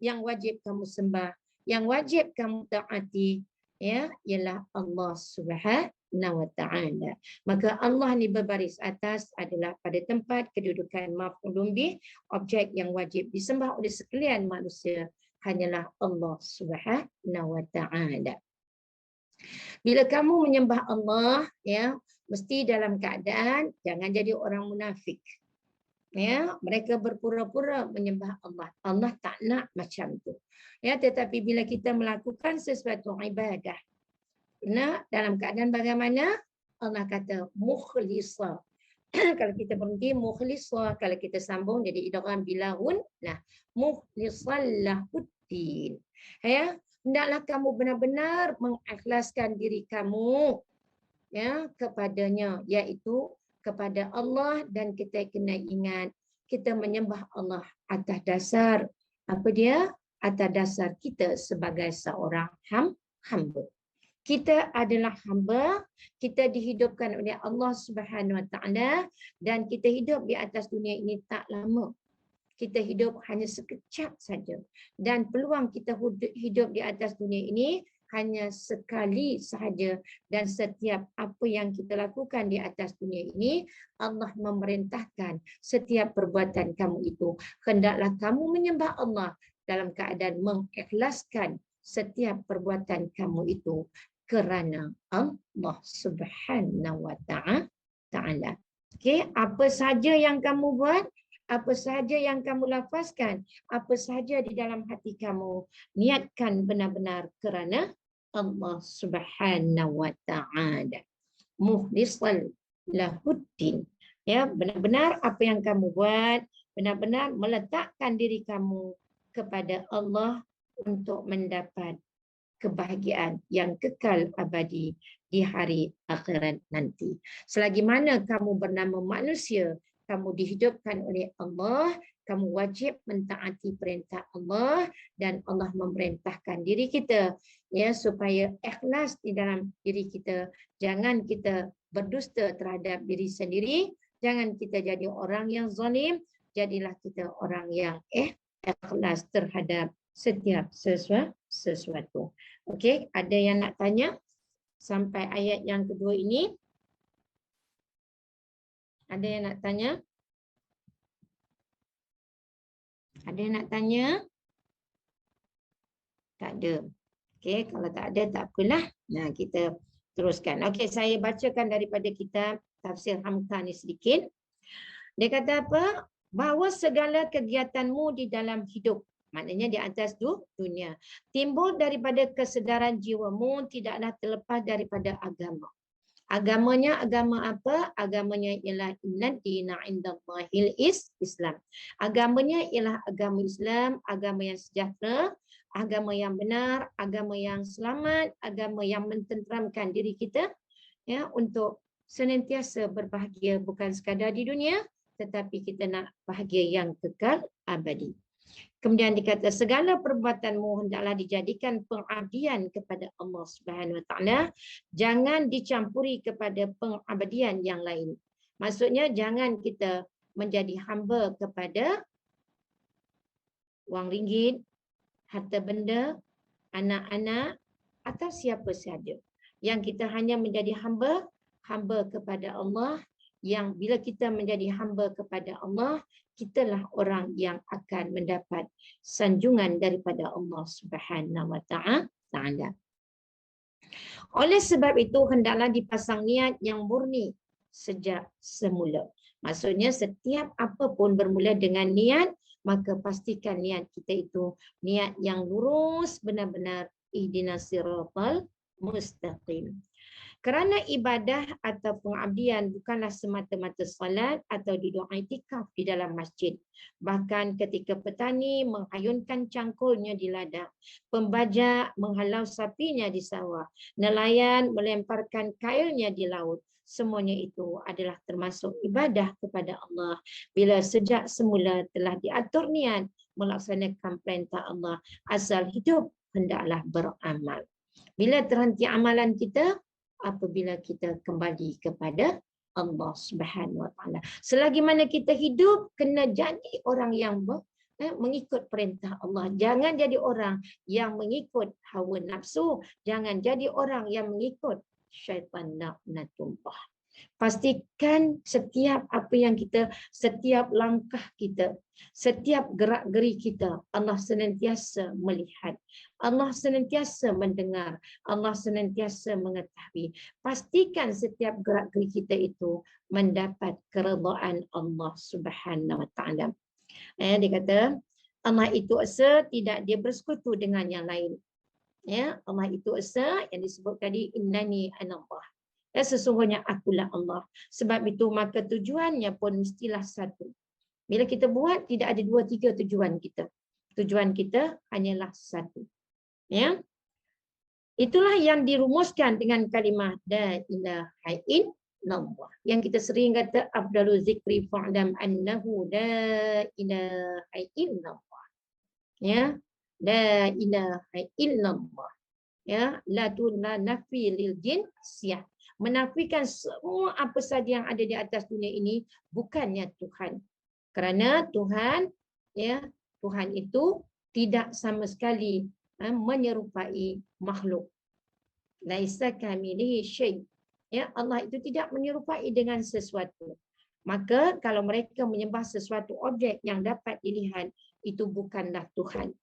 Yang wajib kamu sembah, yang wajib kamu taati, ya, ialah Allah Subhanahu wa taala. Maka Allah ni berbaris atas adalah pada tempat kedudukan maf'ulun bih, objek yang wajib disembah oleh sekalian manusia hanyalah Allah Subhanahu wa taala. Bila kamu menyembah Allah, ya, mesti dalam keadaan jangan jadi orang munafik. Ya, mereka berpura-pura menyembah Allah. Allah tak nak macam tu. Ya, tetapi bila kita melakukan sesuatu ibadah, dalam keadaan bagaimana? Allah kata mukhlisa. Kalau kita berhenti mukhlisa, kalau kita sambung jadi idgham bilahun, nah mukhlisal lahuddin. Ya, hendaklah kamu benar-benar mengikhlaskan diri kamu, ya, kepadanya, iaitu kepada Allah, dan kita kena ingat kita menyembah Allah atas dasar apa dia? Atas dasar kita sebagai seorang hamba. Kita adalah hamba, kita dihidupkan oleh Allah Subhanahu wa taala, dan kita hidup di atas dunia ini tak lama. Kita hidup hanya sekejap saja, dan peluang kita hidup di atas dunia ini hanya sekali sahaja, dan setiap apa yang kita lakukan di atas dunia ini, Allah memerintahkan setiap perbuatan kamu itu hendaklah kamu menyembah Allah dalam keadaan mengikhlaskan setiap perbuatan kamu itu kerana Allah Subhanahu wa taala. Okey, apa saja yang kamu buat, apa saja yang kamu lafazkan, apa saja di dalam hati kamu, niatkan benar-benar kerana Allah Subhanahu wa taala. Mukhlisal lahuddin. Ya, benar-benar apa yang kamu buat, benar-benar meletakkan diri kamu kepada Allah untuk mendapat kebahagiaan yang kekal abadi di hari akhirat nanti. Selagi mana kamu bernama manusia, kamu dihidupkan oleh Allah, kamu wajib mentaati perintah Allah, dan Allah memerintahkan diri kita, ya, supaya ikhlas di dalam diri kita. Jangan kita berdusta terhadap diri sendiri, jangan kita jadi orang yang zalim, jadilah kita orang yang ikhlas terhadap setiap sesuatu. Okey, ada yang nak tanya sampai ayat yang kedua ini? Ada yang nak tanya? Ada yang nak tanya? Tak ada. Okey, kalau tak ada tak apalah. Nah, kita teruskan. Okey, saya bacakan daripada kitab Tafsir Hamka ni sedikit. Dia kata apa? Bahawa segala kegiatanmu di dalam hidup, maknanya di atas dunia, timbul daripada kesedaran jiwamu, tidaklah terlepas daripada agama. Agamanya agama apa? Agamanya ialah innad dina indallahil Islam. Agamanya ialah agama Islam, agama yang sejahtera, agama yang benar, agama yang selamat, agama yang mententeramkan diri kita, ya, untuk senantiasa berbahagia, bukan sekadar di dunia, tetapi kita nak bahagia yang kekal abadi. Kemudian dikata segala perbuatanmu hendaklah dijadikan pengabdian kepada Allah Subhanahu wa taala, jangan dicampuri kepada pengabdian yang lain. Maksudnya jangan kita menjadi hamba kepada wang ringgit, harta benda, anak-anak atau siapa sahaja. Yang kita hanya menjadi hamba kepada Allah, yang bila kita menjadi hamba kepada Allah, kitalah orang yang akan mendapat sanjungan daripada Allah Subhanahu wa taala. Oleh sebab itu, hendaklah dipasang niat yang murni sejak semula. Maksudnya setiap apa pun bermula dengan niat, maka pastikan niat kita itu niat yang lurus, benar-benar ihdinas siratal mustaqim. Kerana ibadah atau pengabdian bukanlah semata-mata salat atau duduk iktikaf di dalam masjid. Bahkan ketika petani menghayunkan cangkulnya di ladang, pembajak menghalau sapinya di sawah, nelayan melemparkan kailnya di laut, semuanya itu adalah termasuk ibadah kepada Allah. Bila sejak semula telah diatur niat melaksanakan perintah Allah, asal hidup hendaklah beramal. Bila terhenti amalan kita, apabila kita kembali kepada Allah Subhanahu Wa Taala. Selagi mana kita hidup, kena jadi orang yang mengikut perintah Allah. Jangan jadi orang yang mengikut hawa nafsu. Jangan jadi orang yang mengikut syaitan laknatullah. Pastikan setiap apa yang kita, setiap langkah kita, setiap gerak-geri kita, Allah senantiasa melihat. Allah senantiasa mendengar. Allah senantiasa mengetahui. Pastikan setiap gerak-geri kita itu mendapat keredaan Allah Subhanahu Wa Taala. Dia kata, Allah itu esa, tidak dia bersekutu dengan yang lain. Ya, Allah itu esa yang disebut tadi, innani anallah. Ya, sesungguhnya akulah Allah. Sebab itu maka tujuannya pun mestilah satu. Bila kita buat, tidak ada 2, 3 tujuan kita. Tujuan kita hanyalah satu. Ya, itulah yang dirumuskan dengan kalimah la ilaha illallah. Yang kita sering kata afdalu zikri fa'lam annahu la ilaha illallah. Ya, la ilaha illallah. Ya, la nafi lil jinsiyah. Menafikan semua apa saja yang ada di atas dunia ini bukannya Tuhan. Kerana Tuhan, ya, Tuhan itu tidak sama sekali menyerupai makhluk. Laisa kamilihi syai'. Ya, Allah itu tidak menyerupai dengan sesuatu. Maka kalau mereka menyembah sesuatu objek yang dapat dilihat, itu bukanlah Tuhan.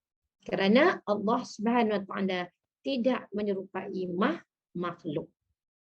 Kerana Allah Subhanahu Wa Taala tidak menyerupai makhluk.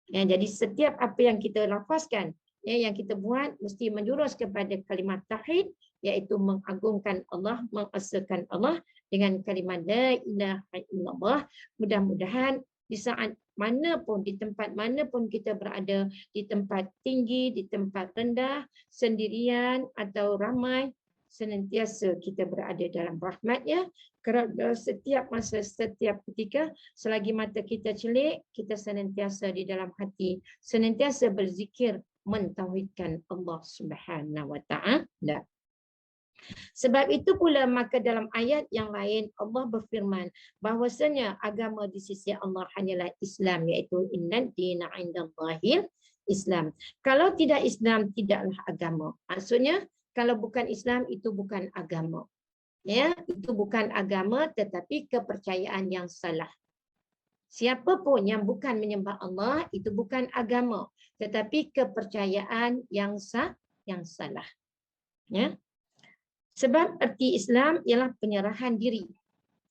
Ya, jadi setiap apa yang kita lafazkan, ya, yang kita buat mesti menjurus kepada kalimat tauhid, iaitu mengagungkan Allah, mengesahkan Allah dengan kalimat la ilaha illallah. Mudah-mudahan di saat manapun, di tempat manapun kita berada, di tempat tinggi, di tempat rendah, sendirian atau ramai, senantiasa kita berada dalam rahmat-Nya. Kerana setiap masa, setiap ketika, selagi mata kita celik, kita senantiasa di dalam hati, senantiasa berzikir, mentauhidkan Allah Subhanahu Wa Taala. Sebab itu pula maka dalam ayat yang lain Allah berfirman bahwasanya agama di sisi Allah hanyalah Islam, iaitu innad dina 'indallahil Islam. Kalau tidak Islam, tidaklah agama. Maksudnya kalau bukan Islam, itu bukan agama. Ya, itu bukan agama tetapi kepercayaan yang salah. Siapa pun yang bukan menyembah Allah, itu bukan agama tetapi kepercayaan yang salah. Ya. Sebab erti Islam ialah penyerahan diri,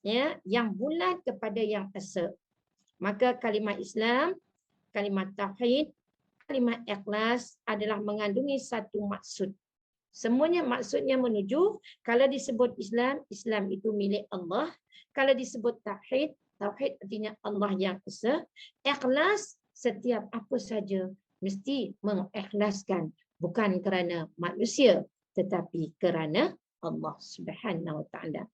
ya, yang bulat kepada yang esa. Maka kalimat Islam, kalimat tauhid, kalimat ikhlas adalah mengandungi satu maksud. Semuanya maksudnya menuju, kalau disebut Islam, Islam itu milik Allah. Kalau disebut tauhid, tauhid artinya Allah yang esa. Ikhlas, setiap apa saja mesti mengikhlaskan, bukan kerana manusia tetapi kerana Allah Subhanahu Wa Taala.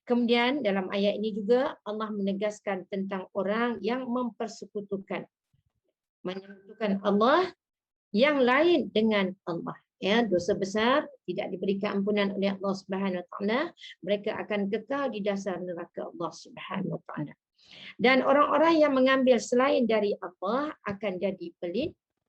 Kemudian dalam ayat ini juga Allah menegaskan tentang orang yang menyekutukan Allah yang lain dengan Allah. Ya, dosa besar tidak diberikan ampunan oleh Allah Subhanahu Wa Taala, mereka akan kekal di dasar neraka Allah Subhanahu Wa Taala. Dan orang-orang yang mengambil selain dari Allah akan jadi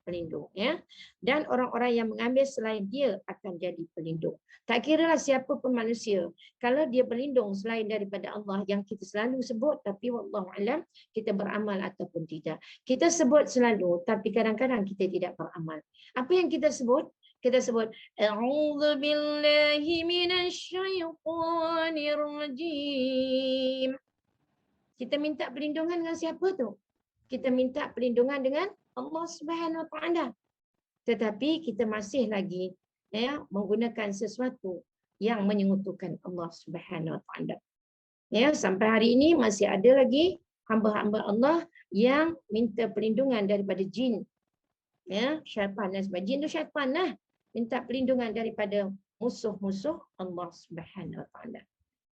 pelindung, ya. Dan orang-orang yang mengambil selain dia akan jadi pelindung. Tak kiralah siapa pun manusia, kalau dia berlindung selain daripada Allah yang kita selalu sebut, tapi wallahu alam kita beramal ataupun tidak. Kita sebut selalu tapi kadang-kadang kita tidak beramal. Apa yang kita sebut? Kita sebut a'udzu billahi minasyaitonir rajim. Kita minta perlindungan dengan siapa tu? Kita minta perlindungan dengan Allah Subhanahu Wa Taala. Tetapi kita masih lagi menggunakan sesuatu yang menyekutukan Allah Subhanahu Wa Taala. Sampai hari ini masih ada lagi hamba-hamba Allah yang minta perlindungan daripada jin, syaitan dan sebagainya. Jin itu syaitan lah, minta perlindungan daripada musuh-musuh Allah Subhanahu Wa Taala.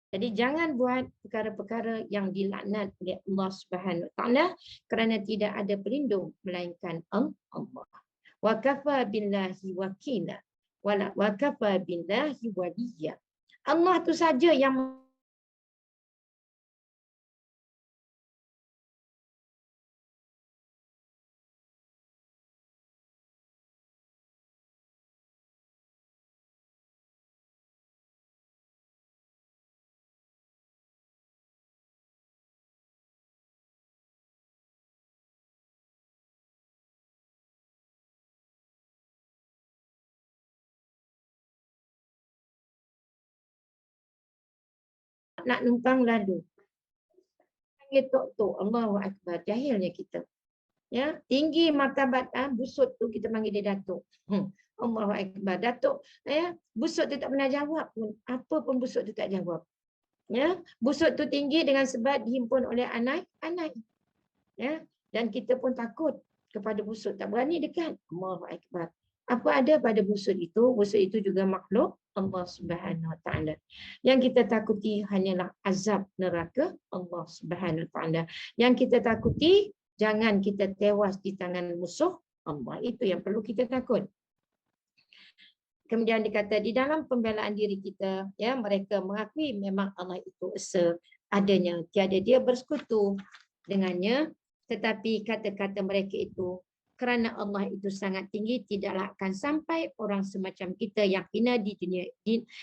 Jadi jangan buat perkara-perkara yang dilaknat oleh Allah Subhanahu Wa Taala kerana tidak ada pelindung melainkan Allah. Wa kafa billahi wakila wa kafa billahi waliya. Allah tu saja yang nak numpang lalu. Panggil tok-tok, Allahu Akbar, jahilnya kita. Tinggi martabat busut tu kita panggil dia datuk. Allahu Akbar, datuk. Busut tu tak pernah jawab pun. Apa pun busut tu tak jawab. Busut tu tinggi dengan sebab dihimpun oleh anak-anak. Dan kita pun takut kepada busut, tak berani dekat. Allahu Akbar. Apa ada pada busut itu? Busut itu juga makhluk Allah Subhanahu Wa Taala. Yang kita takuti hanyalah azab neraka Allah Subhanahu Wa Taala. Yang kita takuti jangan kita tewas di tangan musuh Allah. Itu yang perlu kita takut. Kemudian dikata di dalam pembelaan diri kita, mereka mengakui memang Allah itu esa adanya, tiada dia bersekutu dengannya, tetapi kata-kata mereka itu kerana Allah itu sangat tinggi, tidaklah akan sampai orang semacam kita yang hina di dunia,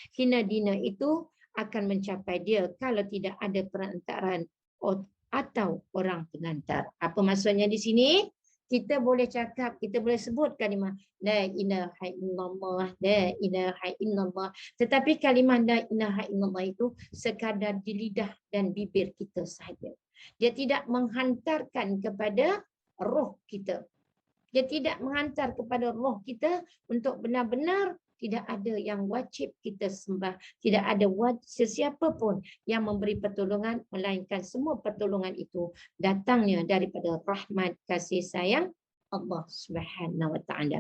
hina dina itu akan mencapai dia kalau tidak ada perantaraan atau orang pengantar. Apa maksudnya di sini? Kita boleh cakap, kita boleh sebut kalimah la ilaha illallah, la ilaha illallah. Tetapi kalimah la ilaha illallah itu sekadar di lidah dan bibir kita sahaja. Dia tidak menghantarkan kepada roh kita. Dia tidak menghantar kepada roh kita untuk benar-benar tidak ada yang wajib kita sembah. Tidak ada sesiapa pun yang memberi pertolongan, melainkan semua pertolongan itu datangnya daripada rahmat kasih sayang Allah Subhanahu Wa Taala.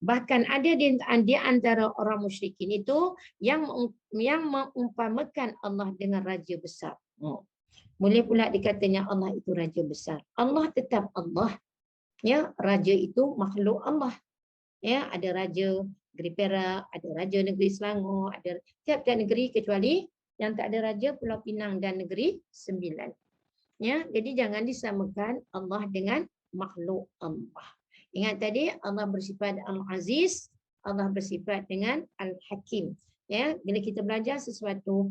Bahkan ada di antara orang musyrikin itu yang mengumpamakan Allah dengan raja besar. Boleh pula dikatanya Allah itu raja besar. Allah tetap Allah. Raja itu makhluk Allah. Ada raja negeri Perak, ada raja negeri Selangor, ada tiap-tiap negeri kecuali yang tak ada raja Pulau Pinang dan negeri Sembilan. Jadi jangan disamakan Allah dengan makhluk Allah. Ingat tadi Allah bersifat Al-Aziz, Allah bersifat dengan Al-Hakim. Bila kita belajar sesuatu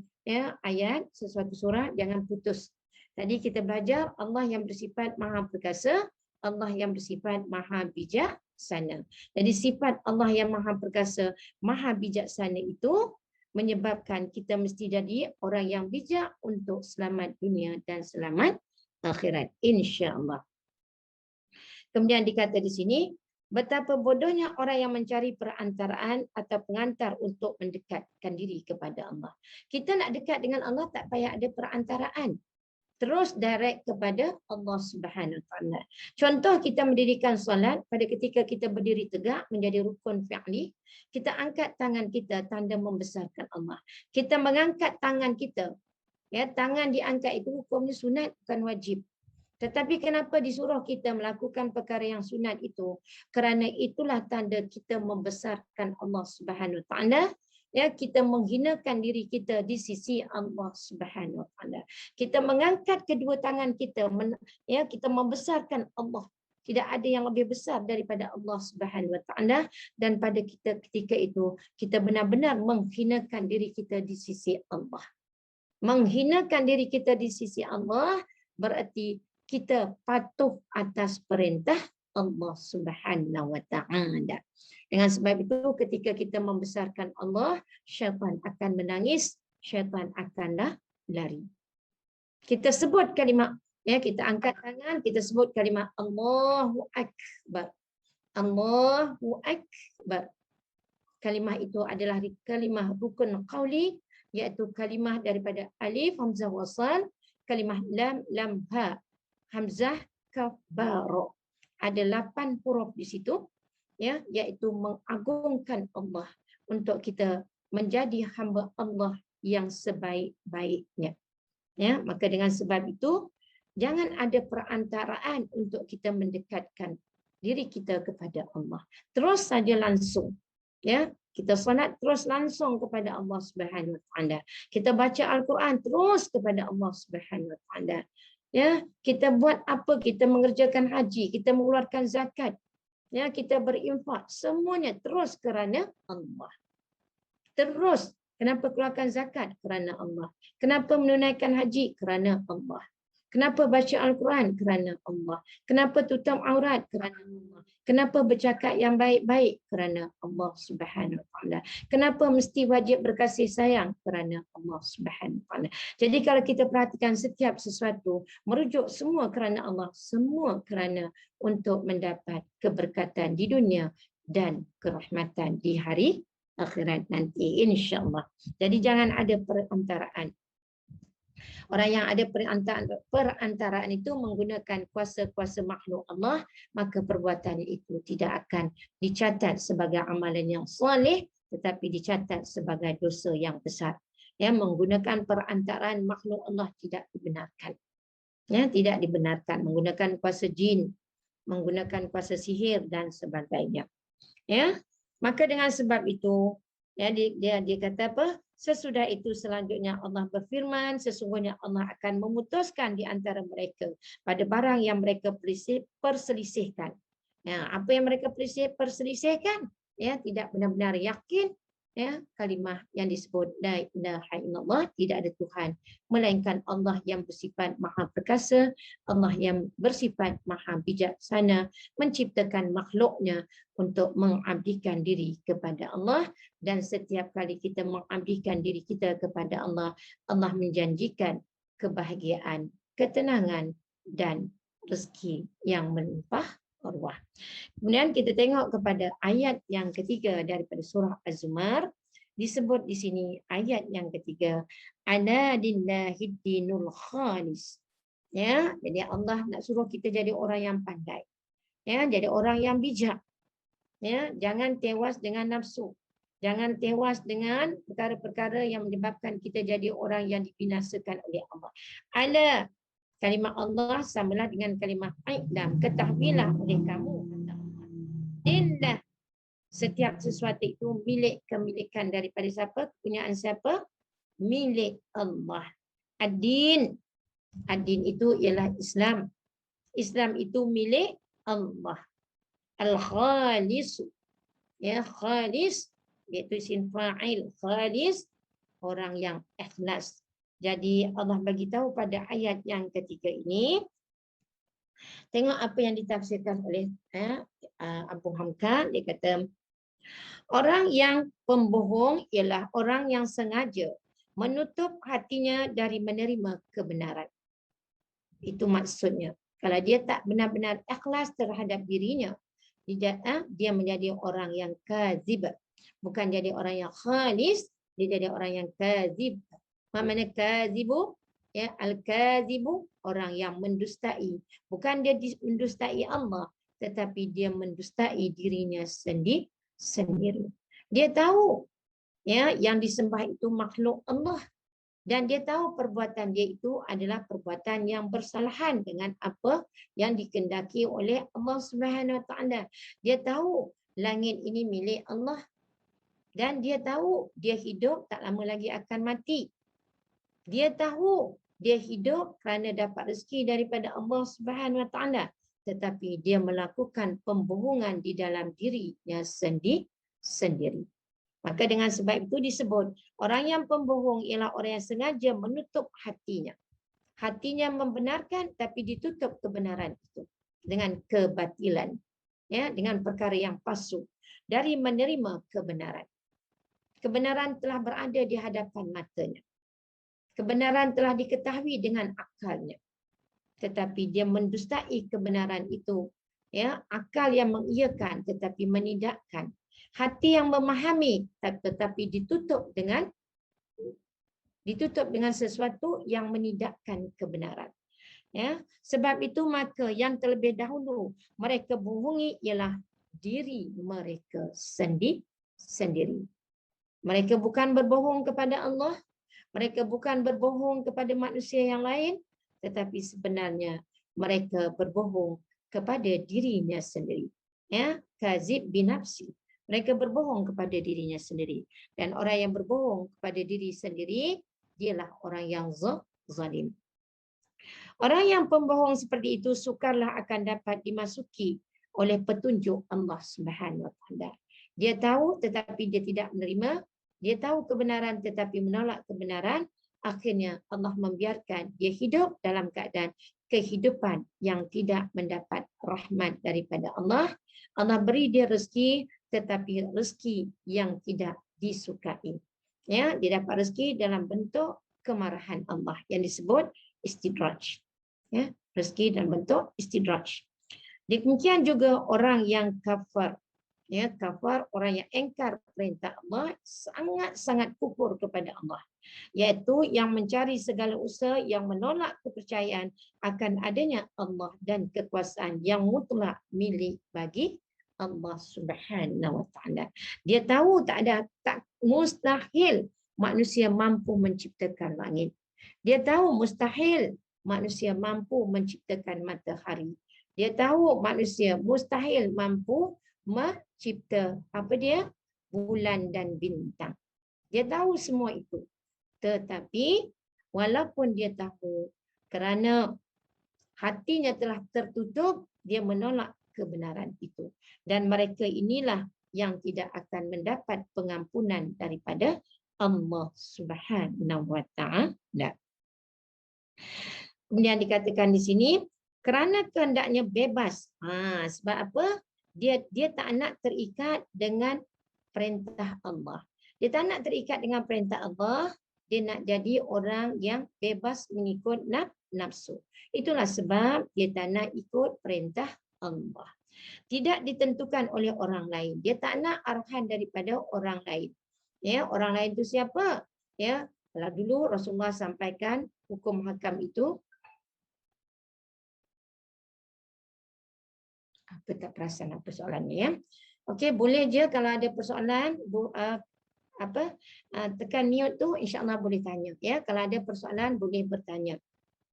ayat, sesuatu surah, jangan putus. Tadi kita belajar Allah yang bersifat Maha Perkasa, Allah yang bersifat Maha Bijaksana. Jadi sifat Allah yang Maha Perkasa, Maha Bijaksana itu menyebabkan kita mesti jadi orang yang bijak untuk selamat dunia dan selamat akhirat, insya-Allah. Kemudian dikata di sini, betapa bodohnya orang yang mencari perantaraan atau pengantar untuk mendekatkan diri kepada Allah. Kita nak dekat dengan Allah tak payah ada perantaraan. Terus direct kepada Allah Subhanahu Wa Taala. Contoh kita mendirikan solat, pada ketika kita berdiri tegak menjadi rukun fi'li, kita angkat tangan kita tanda membesarkan Allah. Kita mengangkat tangan kita. Tangan diangkat itu hukumnya sunat bukan wajib. Tetapi kenapa disuruh kita melakukan perkara yang sunat itu? Kerana itulah tanda kita membesarkan Allah Subhanahu Wa Taala. Kita menghinakan diri kita di sisi Allah Subhanahu Wa Taala. Kita mengangkat kedua tangan kita, kita membesarkan Allah. Tidak ada yang lebih besar daripada Allah Subhanahu Wa Taala, dan pada kita ketika itu kita benar-benar menghinakan diri kita di sisi Allah. Menghinakan diri kita di sisi Allah berarti kita patuh atas perintah Allah Subhanahu Wa Taala. Dengan sebab itu ketika kita membesarkan Allah, syaitan akan menangis, syaitan akanlah lari. Kita sebut kalimah Ya, kita angkat tangan, kita sebut kalimah Allahu Akbar. Allahu Akbar. Kalimah itu adalah kalimah rukun qauli, iaitu kalimah daripada alif, hamzah, wasal, kalimah lam, lam, ha, hamzah, kaf, ba, ra. Ada 8 huruf di situ, ya, iaitu mengagungkan Allah untuk kita menjadi hamba Allah yang sebaik-baiknya. Ya, maka dengan sebab itu jangan ada perantaraan untuk kita mendekatkan diri kita kepada Allah. Terus saja langsung. Ya, kita solat terus langsung kepada Allah Subhanahu Wa Taala. Kita baca Al-Quran terus kepada Allah Subhanahu Wa Taala. Ya, kita buat apa? Kita mengerjakan haji, kita mengeluarkan zakat. Ya, kita berinfak, semuanya terus kerana Allah. Terus. Kenapa keluarkan zakat? Kerana Allah. Kenapa menunaikan haji? Kerana Allah. Kenapa baca Al-Quran? Kerana Allah. Kenapa tutup aurat? Kerana Allah. Kenapa bercakap yang baik-baik? Kerana Allah Subhanahu Wa Taala. Kenapa mesti wajib berkasih sayang? Kerana Allah Subhanahu Wa Taala. Jadi kalau kita perhatikan setiap sesuatu, merujuk semua kerana Allah, semua kerana untuk mendapat keberkatan di dunia dan kerahmatan di hari akhirat nanti, insya-Allah. Jadi jangan ada perantaraan. Orang yang ada perantaraan itu menggunakan kuasa-kuasa makhluk Allah, maka perbuatan itu tidak akan dicatat sebagai amalan yang soleh, tetapi dicatat sebagai dosa yang besar. Ya, menggunakan perantaraan makhluk Allah tidak dibenarkan. Ya, tidak dibenarkan. Menggunakan kuasa jin, menggunakan kuasa sihir dan sebagainya. Ya, maka dengan sebab itu, ya, dia kata apa? Sesudah itu selanjutnya Allah berfirman, sesungguhnya Allah akan memutuskan di antara mereka pada barang yang mereka perselisihkan. Ya, apa yang mereka perselisihkan? Ya, tidak benar-benar yakin. Ya, kalimah yang disebut la ilaha illallah, tidak ada Tuhan melainkan Allah yang bersifat maha perkasa, Allah yang bersifat maha bijaksana, menciptakan makhluknya untuk mengabdikan diri kepada Allah, dan setiap kali kita mengabdikan diri kita kepada Allah, Allah menjanjikan kebahagiaan, ketenangan dan rezeki yang melimpah ruah. Kemudian kita tengok kepada ayat yang ketiga daripada surah Az-Zumar, disebut di sini ayat yang ketiga, ala lillahi dinul khalis. Ya, jadi Allah nak suruh kita jadi orang yang pandai. Ya, jadi orang yang bijak. Ya, jangan tewas dengan nafsu. Jangan tewas dengan perkara-perkara yang menyebabkan kita jadi orang yang dibinasakan oleh Allah. Ala, kalimah Allah samalah dengan kalimah i'lam, ketahuilah oleh kamu, kata Allah. Lillah, setiap sesuatu itu milik kemilikan daripada siapa? Kepunyaan siapa? Milik Allah. Ad-din, ad-din itu ialah Islam. Islam itu milik Allah. Al-khalis, ya, khalis iaitu isim fa'il, khalis, orang yang ikhlas. Jadi Allah bagi tahu pada ayat yang ketiga ini, tengok apa yang ditafsirkan oleh Abu Hamka. Dia kata, orang yang pembohong ialah orang yang sengaja menutup hatinya dari menerima kebenaran. Itu maksudnya. Kalau dia tak benar-benar ikhlas terhadap dirinya, dia menjadi orang yang kazib. Bukan jadi orang yang khalis, dia jadi orang yang kazib. Apa makna kazibu? Ya, al-kazibu, orang yang mendustai. Bukan dia mendustai Allah, tetapi dia mendustai dirinya sendiri. Dia tahu, ya, yang disembah itu makhluk Allah, dan dia tahu perbuatan dia itu adalah perbuatan yang bersalahan dengan apa yang dikehendaki oleh Allah Subhanahu Wa Taala. Dia tahu langit ini milik Allah, dan dia tahu dia hidup tak lama lagi akan mati. Dia tahu dia hidup kerana dapat rezeki daripada Allah Subhanahu Wa Taala, tetapi dia melakukan pembohongan di dalam dirinya sendiri. Maka dengan sebab itu disebut orang yang pembohong ialah orang yang sengaja menutup hatinya. Hatinya membenarkan tapi ditutup kebenaran itu dengan kebatilan, ya, dengan perkara yang palsu, dari menerima kebenaran. Kebenaran telah berada di hadapan matanya. Kebenaran telah diketahui dengan akalnya. tetapi dia mendustai kebenaran itu. Ya, akal yang mengiyakan tetapi menidakkan. Hati yang memahami tetapi ditutup dengan sesuatu yang menidakkan kebenaran. Ya, sebab itu maka yang terlebih dahulu mereka bohongi ialah diri mereka sendiri. Mereka bukan berbohong kepada Allah, mereka bukan berbohong kepada manusia yang lain, tetapi sebenarnya mereka berbohong kepada dirinya sendiri. Ya, kazib binafsi. Mereka berbohong kepada dirinya sendiri. Dan orang yang berbohong kepada diri sendiri, dialah orang yang zalim. Orang yang pembohong seperti itu sukarlah akan dapat dimasuki oleh petunjuk Allah Subhanahu Wa Taala. Dia tahu tetapi dia tidak menerima. Dia tahu kebenaran tetapi menolak kebenaran. Akhirnya Allah membiarkan dia hidup dalam keadaan kehidupan yang tidak mendapat rahmat daripada Allah. Allah beri dia rezeki tetapi rezeki yang tidak disukai. Ya, dia dapat rezeki dalam bentuk kemarahan Allah yang disebut istidraj. Ya, rezeki dalam bentuk istidraj. Demikian juga orang yang kafir. Ya, kafir, orang yang engkar perintah Allah, sangat-sangat kufur kepada Allah. Iaitu yang mencari segala usaha yang menolak kepercayaan akan adanya Allah dan kekuasaan yang mutlak milik bagi Allah Subhanahu Wa Taala. Dia tahu tak mustahil manusia mampu menciptakan langit. Dia tahu mustahil manusia mampu menciptakan matahari. Dia tahu manusia mustahil mampu mencipta bulan dan bintang. Dia tahu semua itu. Tetapi walaupun dia tahu, kerana hatinya telah tertutup, dia menolak kebenaran itu. Dan mereka inilah yang tidak akan mendapat pengampunan daripada Allah Subhanahu Wa Taala. Kemudian dikatakan di sini, kerana kehendaknya bebas. Sebab apa? Dia tak nak terikat dengan perintah Allah. Dia tak nak terikat dengan perintah Allah. Dia nak jadi orang yang bebas mengikut nafsu. Itulah sebab dia tak nak ikut perintah Allah. Tidak ditentukan oleh orang lain. Dia tak nak arahan daripada orang lain. Ya, orang lain itu siapa? Ya, kalau dulu Rasulullah sampaikan hukum hakam itu, apa tak perasan apa soalannya ya. Okey, boleh je kalau ada persoalan tekan mute tu, insya-Allah boleh tanya ya. Kalau ada persoalan boleh bertanya.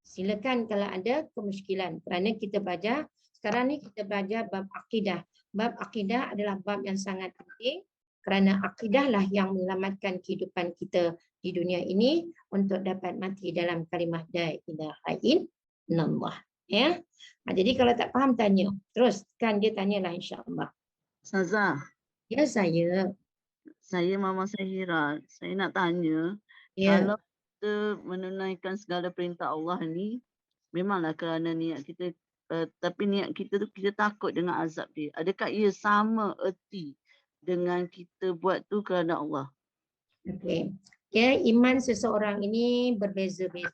Silakan kalau ada kemusykilan, kerana kita belajar sekarang ni, kita belajar bab akidah. Bab akidah adalah bab yang sangat penting, kerana akidah lah yang menyelamatkan kehidupan kita di dunia ini untuk dapat mati dalam kalimah la ilaha illallah. Ya. Jadi kalau tak faham tanya. Terus kan dia tanyalah insya-Allah. Ustazah. Ya saya. Saya Mama Sahira. Saya nak tanya, Ya. kalau kita menunaikan segala perintah Allah ni, memanglah kerana niat kita, tapi niat kita tu kita takut dengan azab dia. Adakah ia sama erti dengan kita buat tu kerana Allah? Okey. Ya, iman seseorang ini berbeza-beza.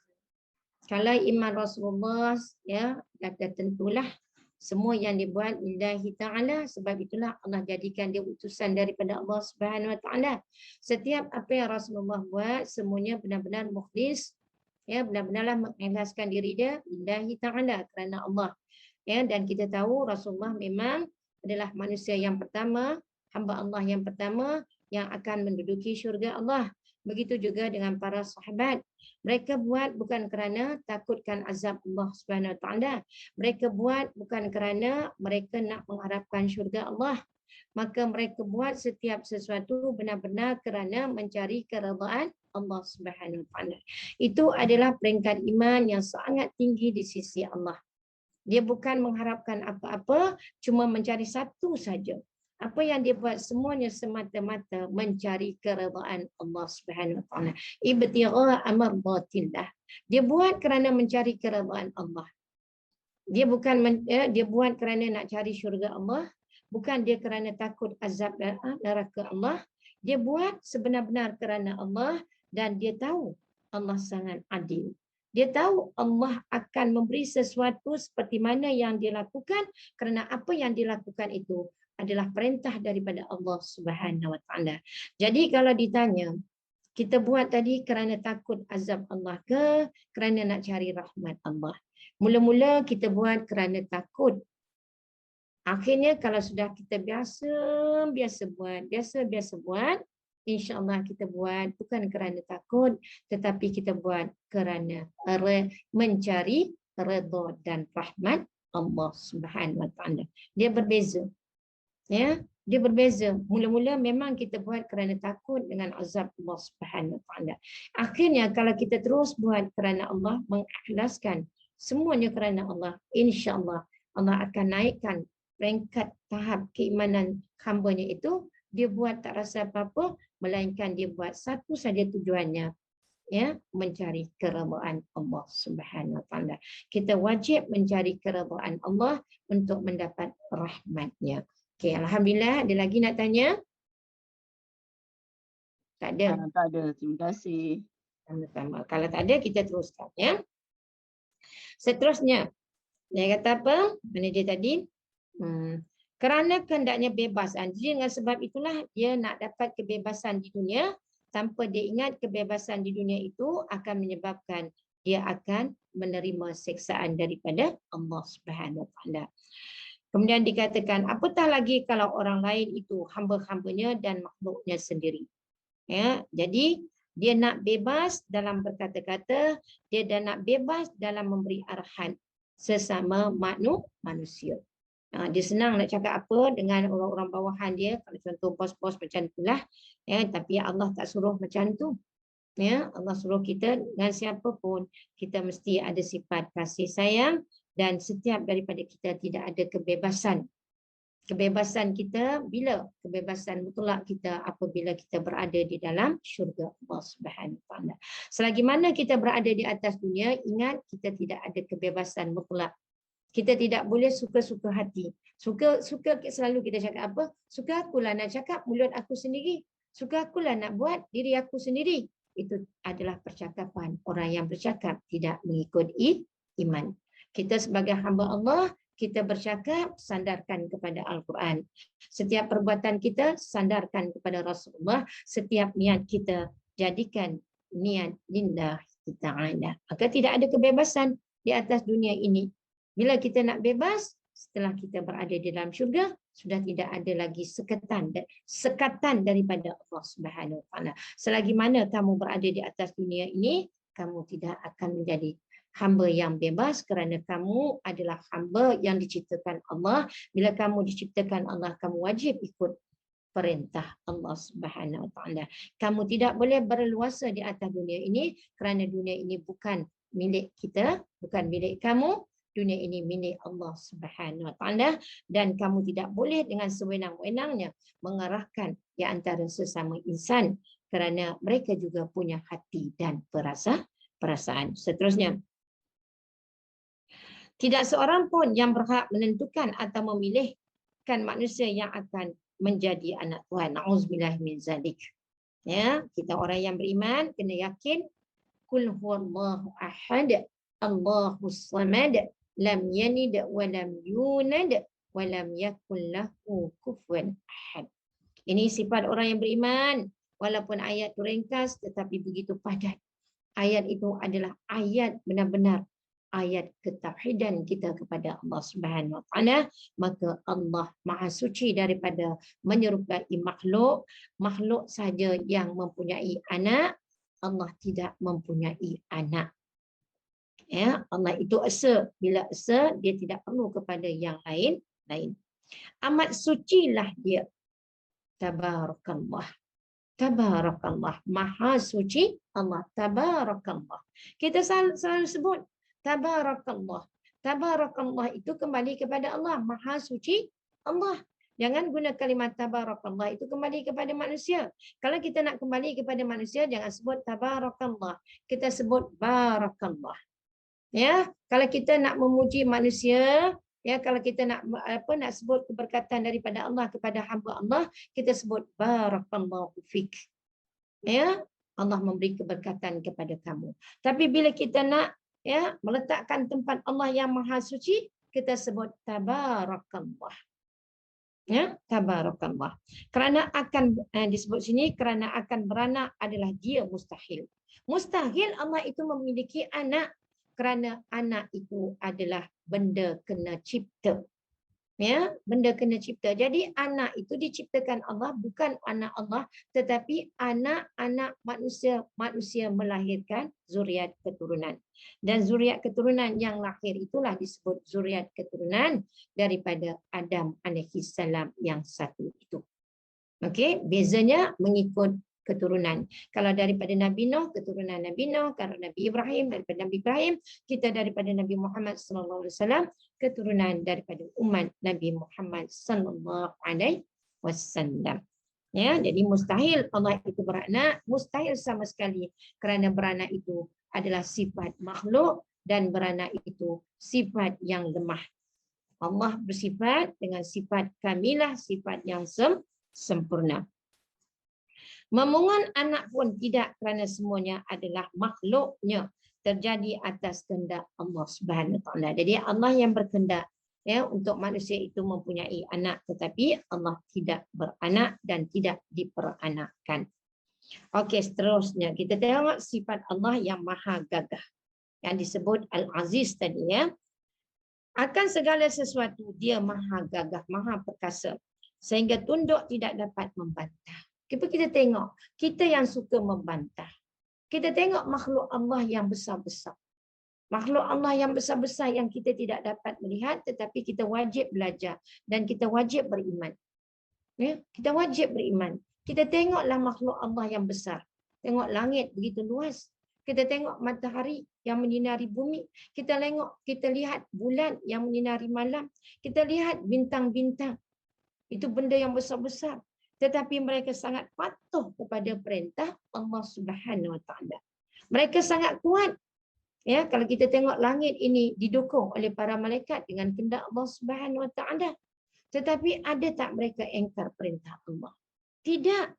Kalau iman Rasulullah, ya, dah tentulah semua yang dibuat lillahi ta'ala, sebab itulah Allah jadikan dia utusan daripada Allah Subhanahu Wa Taala. Setiap apa yang Rasulullah buat, semuanya benar-benar mukhlis, ya, benar-benarlah mengikhlaskan diri dia lillahi ta'ala, kerana Allah. Ya, dan kita tahu Rasulullah memang adalah manusia yang pertama, hamba Allah yang pertama yang akan menduduki syurga Allah. Begitu juga dengan para sahabat. Mereka buat bukan kerana takutkan azab Allah Subhanahu Wa Taala. Mereka buat bukan kerana mereka nak mengharapkan syurga Allah. Maka mereka buat setiap sesuatu benar-benar kerana mencari keredaan Allah Subhanahu Wa Taala. Itu adalah peringkat iman yang sangat tinggi di sisi Allah. Dia bukan mengharapkan apa-apa, cuma mencari satu saja. Apa yang dia buat semuanya semata-mata mencari keredaan Allah Subhanahu Wa Taala. Ibtigha amrdatillah. Dia buat kerana mencari keredaan Allah. Dia bukan dia buat kerana nak cari syurga Allah, bukan dia kerana takut azab neraka Allah. Dia buat sebenar-benar kerana Allah dan dia tahu Allah sangat adil. Dia tahu Allah akan memberi sesuatu seperti mana yang dia lakukan, kerana apa yang dilakukan itu adalah perintah daripada Allah Subhanahu Wa Taala. Jadi kalau ditanya, kita buat tadi kerana takut azab Allah ke kerana nak cari rahmat Allah? Mula-mula kita buat kerana takut. Akhirnya kalau sudah kita biasa buat, insya-Allah kita buat bukan kerana takut, tetapi kita buat kerana mencari redha dan rahmat Allah Subhanahu Wa Taala. Dia berbeza. Ya, dia berbeza. Mula-mula memang kita buat kerana takut dengan azab Allah Subhanahu Wa Taala. Akhirnya kalau kita terus buat kerana Allah, mengikhlaskan semuanya kerana Allah, insya-Allah Allah akan naikkan peringkat tahap keimanan hamba-Nya itu. Dia buat tak rasa apa-apa, melainkan dia buat satu saja tujuannya, ya, mencari keredaan Allah Subhanahu Wa Taala. Kita wajib mencari keredaan Allah untuk mendapat rahmat-Nya. Okey, alhamdulillah. Ada lagi nak tanya? Tak ada. Tak ada. Terima kasih. Sama-sama. Kalau tak ada, kita teruskan, ya. Seterusnya, dia kata apa? Mana dia tadi? Kerana kehendaknya bebas. Jadi dengan sebab itulah dia nak dapat kebebasan di dunia. Tanpa dia ingat kebebasan di dunia itu akan menyebabkan dia akan menerima siksaan daripada Allah Subhanahu Wa Taala. Kemudian dikatakan, apatah lagi kalau orang lain itu hamba-hambanya dan makhluknya sendiri. Ya, jadi dia nak bebas dalam berkata-kata, dia dah nak bebas dalam memberi arahan sesama manusia. Dia senang nak cakap apa dengan orang-orang bawahan dia, kalau contoh bos-bos macam itulah, ya, tapi Allah tak suruh macam tu. Ya, Allah suruh kita dengan siapa pun kita mesti ada sifat kasih sayang, dan setiap daripada kita tidak ada kebebasan. Kebebasan kita bila? Kebebasan mutlak kita apabila kita berada di dalam syurga Allah Subhanahu Wa Taala. Selagi mana kita berada di atas dunia, ingat kita tidak ada kebebasan mutlak. Kita tidak boleh suka-suka hati. Suka selalu kita cakap apa? Suka akulah nak cakap mulut aku sendiri. Suka akulah nak buat diri aku sendiri. Itu adalah percakapan orang yang bercakap tidak mengikut iman. Kita sebagai hamba Allah, kita bercakap sandarkan kepada Al-Quran. Setiap perbuatan kita sandarkan kepada Rasulullah. Setiap niat kita jadikan niat lillahi ta'ala. Maka tidak ada kebebasan di atas dunia ini. Bila kita nak bebas, setelah kita berada di dalam syurga, sudah tidak ada lagi sekatan daripada Allah Subhanahu Wa Taala. Selagi mana kamu berada di atas dunia ini, kamu tidak akan menjadi hamba yang bebas, kerana kamu adalah hamba yang diciptakan Allah. Bila kamu diciptakan Allah, kamu wajib ikut perintah Allah Subhanahu Wa Taala. Kamu tidak boleh berleluasa di atas dunia ini, kerana dunia ini bukan milik kita, bukan milik kamu. Dunia ini milik Allah Subhanahu Wa Taala, dan kamu tidak boleh dengan sewenang-wenangnya mengarahkan di antara sesama insan, kerana mereka juga punya hati dan perasaan. Seterusnya, tidak seorang pun yang berhak menentukan atau memilihkan manusia yang akan menjadi anak Tuhan. Na'udzubillah min zalik. Ya, kita orang yang beriman kena yakin, kul huwallahu ahad, Allahus samad, lam yalid wa lam yulad wa lam yakul lahu kufuwan ahad. Ini sifat orang yang beriman. Walaupun ayat itu ringkas tetapi begitu padat. Ayat itu adalah ayat benar-benar ayat ketauhidan kita kepada Allah Subhanahu Wa Taala. Maka Allah Maha Suci daripada menyerupai makhluk. Makhluk saja yang mempunyai anak, Allah tidak mempunyai anak. Ya, Allah itu esa. Bila esa, dia tidak perlu kepada yang lain. Amat sucilah dia. Tabarakallah. Tabarakallah. Maha suci Allah. Tabarakallah. Kita selalu sebut Tabarakallah. Tabarakallah itu kembali kepada Allah. Maha suci Allah. Jangan guna kalimat tabarakallah itu kembali kepada manusia. Kalau kita nak kembali kepada manusia, jangan sebut tabarakallah. Kita sebut barakallah. Ya, kalau kita nak memuji manusia, ya, kalau kita nak sebut keberkatan daripada Allah kepada hamba Allah, kita sebut barakallahu fik. Ya, Allah memberi keberkatan kepada kamu. Tapi bila kita nak ya, meletakkan tempat Allah yang maha suci, kita sebut tabarakallah. Ya, tabarakallah. Kerana akan disebut sini kerana akan beranak adalah dia mustahil. Mustahil Allah itu memiliki anak kerana anak itu adalah benda kena cipta. Ya, benda kena cipta. Jadi anak itu diciptakan Allah, bukan anak Allah, tetapi anak-anak manusia. Manusia melahirkan zuriat keturunan. Dan zuriat keturunan yang lahir itulah disebut zuriat keturunan daripada Adam alaihissalam yang satu itu. Okey, bezanya mengikut keturunan. Kalau daripada Nabi Nuh, keturunan Nabi Nuh. Kalau Nabi Ibrahim, daripada Nabi Ibrahim. Kita daripada Nabi Muhammad SAW, keturunan daripada umat Nabi Muhammad SAW. Ya, jadi mustahil Allah itu beranak, mustahil sama sekali, kerana beranak itu adalah sifat makhluk dan beranak itu sifat yang lemah. Allah bersifat dengan sifat kamilah, sifat yang sempurna. Memohon anak pun tidak, kerana semuanya adalah makhluknya, terjadi atas kehendak Allah Subhanahu Wa Taala. Jadi Allah yang berkehendak ya untuk manusia itu mempunyai anak, tetapi Allah tidak beranak dan tidak diperanakkan. Okey, seterusnya kita tengok sifat Allah yang maha gagah yang disebut Al-Aziz tadi ya. Akan segala sesuatu dia maha gagah, maha perkasa, sehingga tunduk tidak dapat membantah. Kita tengok, kita yang suka membantah. Kita tengok makhluk Allah yang besar-besar. Makhluk Allah yang besar-besar yang kita tidak dapat melihat, tetapi kita wajib belajar dan kita wajib beriman. Ya, kita wajib beriman. Kita tengoklah makhluk Allah yang besar. Tengok langit begitu luas. Kita tengok matahari yang menyinari bumi. Kita lihat bulan yang menyinari malam. Kita lihat bintang-bintang. Itu benda yang besar-besar. Tetapi mereka sangat patuh kepada perintah Allah Subhanahu Wa Taala. Mereka sangat kuat. Ya, kalau kita tengok langit ini didukung oleh para malaikat dengan kehendak Allah Subhanahu Wa Taala. Tetapi ada tak mereka engkar perintah Allah? Tidak.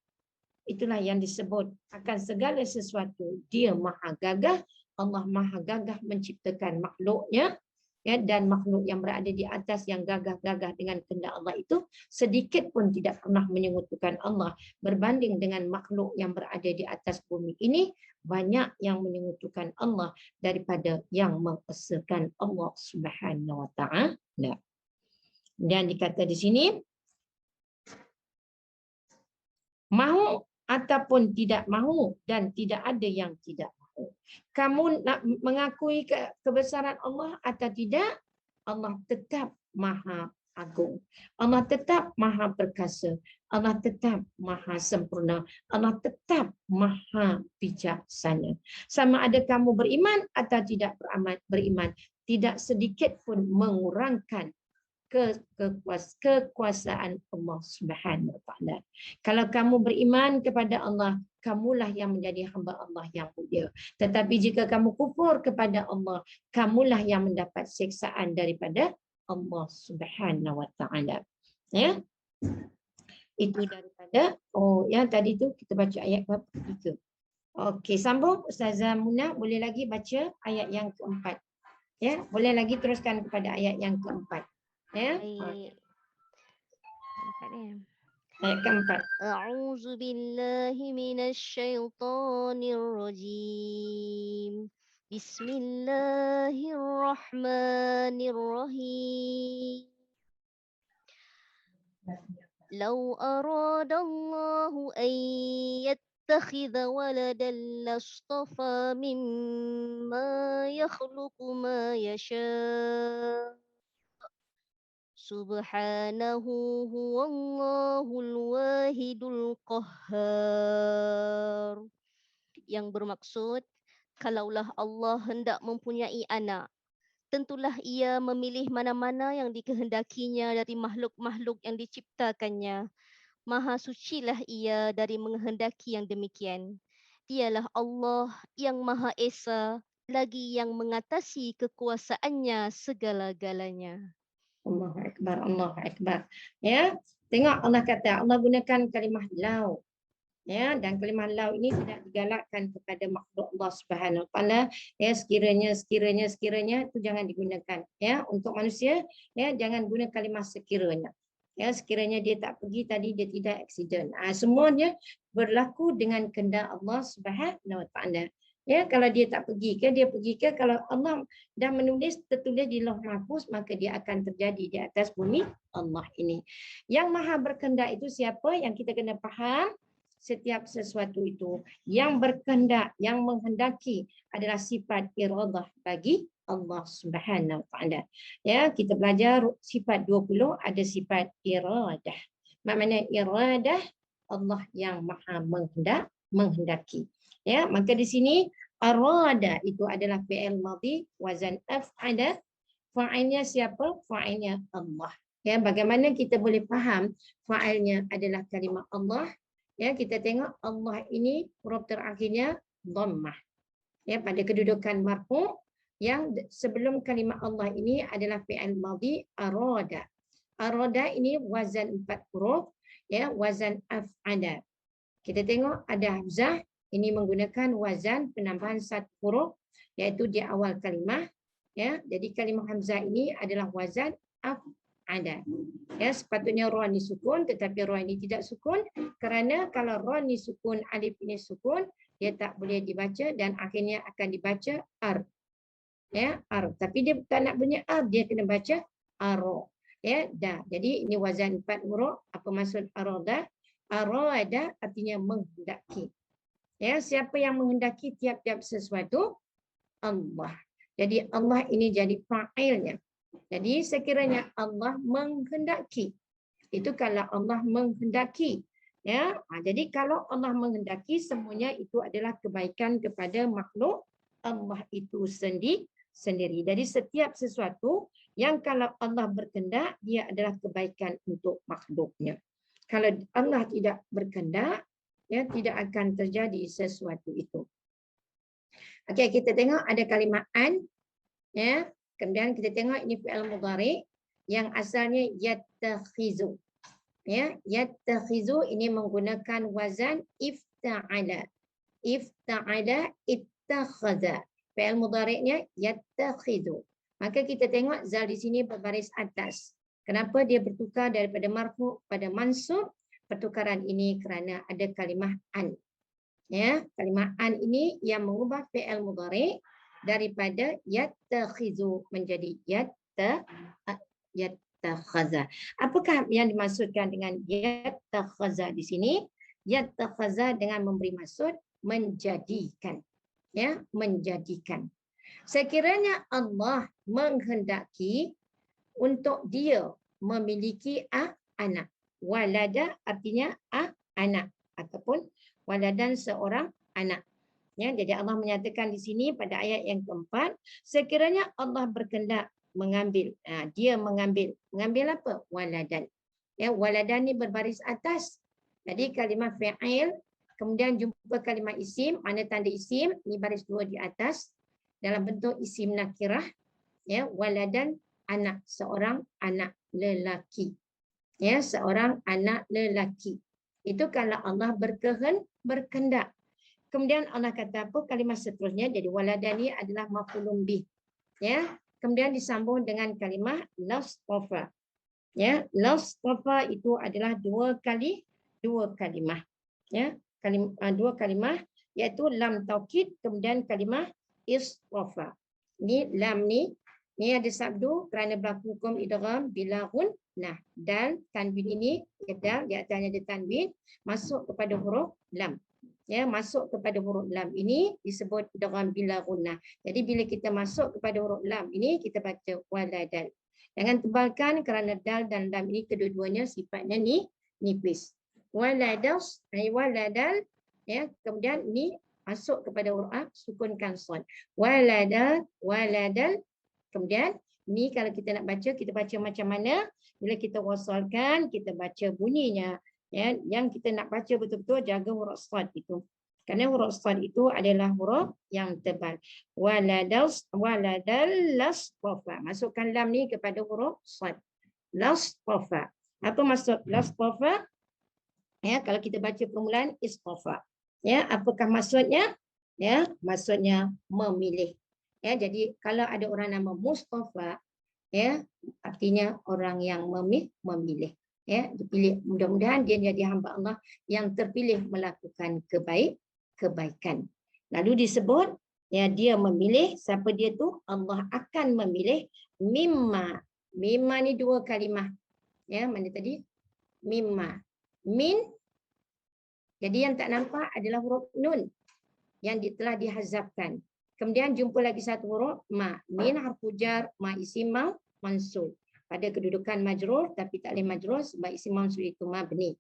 Itulah yang disebut akan segala sesuatu dia maha gagah. Allah maha gagah menciptakan makhluknya. Ya, dan makhluk yang berada di atas yang gagah-gagah dengan kehendak Allah itu sedikit pun tidak pernah menyekutukan Allah, berbanding dengan makhluk yang berada di atas bumi ini banyak yang menyekutukan Allah daripada yang mengesakan Allah Subhanahu Wa Taala. Dan dikata di sini mahu ataupun tidak mahu, dan tidak ada yang tidak mahu. Kamu nak mengakui kebesaran Allah atau tidak, Allah tetap maha agung. Allah tetap maha perkasa. Allah tetap maha sempurna. Allah tetap maha bijaksana. Sama ada kamu beriman atau tidak beriman, tidak sedikit pun mengurangkan kekuasaan Allah Subhanahu Wa Taala. Kalau kamu beriman kepada Allah, kamulah yang menjadi hamba Allah yang mulia. Tetapi jika kamu kufur kepada Allah, kamulah yang mendapat siksaan daripada Allah Subhanahu Wa Taala. Ya. Itu daripada yang tadi tu kita baca ayat berapa? 3. Okey, sambung Ustazah Muna, boleh lagi baca ayat yang keempat. Ya, boleh lagi teruskan kepada ayat yang keempat. Ya. Baik. Ayat keempat. A'udzu billahi minasyaitonir rajim. Bismillahirrahmanirrahim. Lau aradallahu an yattakhidha waladan lastafa mimma yakhluqu ma yasha. Subhanahu huwallahul wahidul qahhar. Yang bermaksud, kalaulah Allah hendak mempunyai anak, tentulah ia memilih mana-mana yang dikehendakinya dari makhluk-makhluk yang diciptakannya. Maha sucilah ia dari menghendaki yang demikian. Dialah Allah yang Maha Esa, lagi yang mengatasi kekuasaannya segala-galanya. Allahu Akbar, Allahu Akbar. Ya, tengok Allah kata, Allah gunakan kalimah lau. Ya, dan kalimah lau ini tidak digalakkan kepada makhluk Allah Subhanahu Wa Taala. Ya, sekiranya itu jangan digunakan. Ya, untuk manusia, ya jangan guna kalimah sekiranya. Ya, sekiranya dia tak pergi tadi, dia tidak aksiden. Semuanya berlaku dengan kehendak Allah Subhanahu Wa Taala. Ya, kalau dia tak pergi ke, dia pergi ke, kalau Allah dah menulis, tertulis di Lauh Mahfuz, maka dia akan terjadi di atas bumi Allah ini. Yang maha berkehendak itu siapa? Yang kita kena faham. Setiap sesuatu itu yang berkehendak, yang menghendaki adalah sifat iradah bagi Allah Subhanahu Wa Taala. Ya, kita belajar sifat 20 ada sifat iradah. Maknanya iradah Allah yang maha menghendaki. Ya, maka di sini arada itu adalah fi'il madhi, wazan af'ala. Fa'ilnya siapa? Fa'ilnya Allah. Ya, bagaimana kita boleh faham fa'ilnya adalah kalimah Allah? Ya, kita tengok Allah ini huruf terakhirnya dhammah. Ya, pada kedudukan marfu yang sebelum kalimah Allah ini adalah fi'il madhi arada. Arada ini wazan 4 huruf, ya, wazan af'ala. Kita tengok ada hamzah ini menggunakan wazan penambahan 1 huruf iaitu di awal kalimah, ya. Jadi kalimah hamzah ini adalah wazan af'ala. Ya, sepatutnya ra ni sukun tetapi ra ini tidak sukun kerana kalau ra ni sukun, alif ini sukun, dia tak boleh dibaca dan akhirnya akan dibaca ar. Ya, ar. Tapi dia bukan nak bunyi ar, dia kena baca aro. Ya, dah. Jadi ini wazan 4 huruf. Apa maksud arada? Arada artinya menghendaki. Ya, siapa yang menghendaki tiap-tiap sesuatu? Allah. Jadi Allah ini jadi fa'ilnya. Jadi sekiranya Allah menghendaki. Itu kalau Allah menghendaki. Ya, jadi kalau Allah menghendaki semuanya itu adalah kebaikan kepada makhluk Allah itu sendiri. Jadi setiap sesuatu yang kalau Allah berkehendak dia adalah kebaikan untuk makhluknya. Kalau Allah tidak berkehendak, ya tidak akan terjadi sesuatu itu. Okey, kita tengok ada kalimah an, ya. Kemudian kita tengok ini fi'il mudhari yang asalnya yattakhizu. Ya, yattakhizu ini menggunakan wazan ifta'ala. Ifta'ala ittakhadha. Fi'il mudhari'nya yattakhizu. Maka kita tengok zal di sini berbaris atas. Kenapa dia bertukar daripada marfu pada mansub? Pertukaran ini kerana ada kalimah an. Ya, kalimah an ini yang mengubah fi'il mudhari' daripada yattakhizu menjadi yattakhaza. Apakah yang dimaksudkan dengan yattakhaza di sini? Yattakhaza dengan memberi maksud menjadikan. Ya, menjadikan. Sekiranya Allah menghendaki untuk dia memiliki anak. Walada artinya anak ataupun waladan seorang anak. Ya, jadi Allah menyatakan di sini pada ayat yang keempat, sekiranya Allah berkehendak mengambil, dia mengambil apa? Waladan. Ya, waladan ni berbaris atas. Jadi kalimah fa'il, kemudian jumpa kalimah isim, mana tanda isim, ni baris 2 di atas dalam bentuk isim nakirah. Ya, waladan anak, seorang anak lelaki. Ya, seorang anak lelaki. Itu kalau Allah berkehendak. Kemudian Allah kata apa? Kalimah seterusnya jadi waladani adalah maf'ulun bih. Ya. Kemudian disambung dengan kalimah lastafa. Ya, lastafa itu adalah dua kalimah. Ya, dua kalimah iaitu lam taukid kemudian kalimah istafa. Ni lam ni ada sabdu kerana berlaku hukum idgham bila gunnah. Dan tanwin ini dal di atasnya ada tanwin masuk kepada huruf lam. Ya, masuk kepada huruf lam ini disebut idgham bila gunnah. Jadi bila kita masuk kepada huruf lam ini kita baca waladan. Jangan tebalkan kerana dal dan lam ini kedua-duanya sifatnya nipis. Waladas, waladal, ya, kemudian ini masuk kepada huruf sukunkan shad. Waladal. Kemudian ni kalau kita nak baca, kita baca macam mana? Bila kita wasalkan, kita baca bunyinya. Ya, yang kita nak baca betul-betul jaga huruf shad itu. Kerana huruf shad itu adalah huruf yang tebal. Waladal lastafa. Masukkan lam ni kepada huruf shad. Lastafa. Apa maksud lastafa? Ya, kalau kita baca permulaan istafa. Ya, apakah maksudnya? Ya, maksudnya memilih. Ya, jadi kalau ada orang nama Mustafa, ya, artinya orang yang memilih. Ya, dipilih. Mudah-mudahan dia jadi hamba Allah yang terpilih melakukan kebaikan. Lalu disebut, ya, dia memilih. Siapa dia tu? Allah akan memilih mimma. Mimma ni dua kalimah. Ya, mana tadi? Mimma. Min. Jadi yang tak nampak adalah huruf nun yang telah dihazafkan. Kemudian jumpa lagi satu huruf ma. Min harfu jar, ma isim mansub. Pada kedudukan majrur tapi tak boleh majrur sebab isim mansub itu mabni.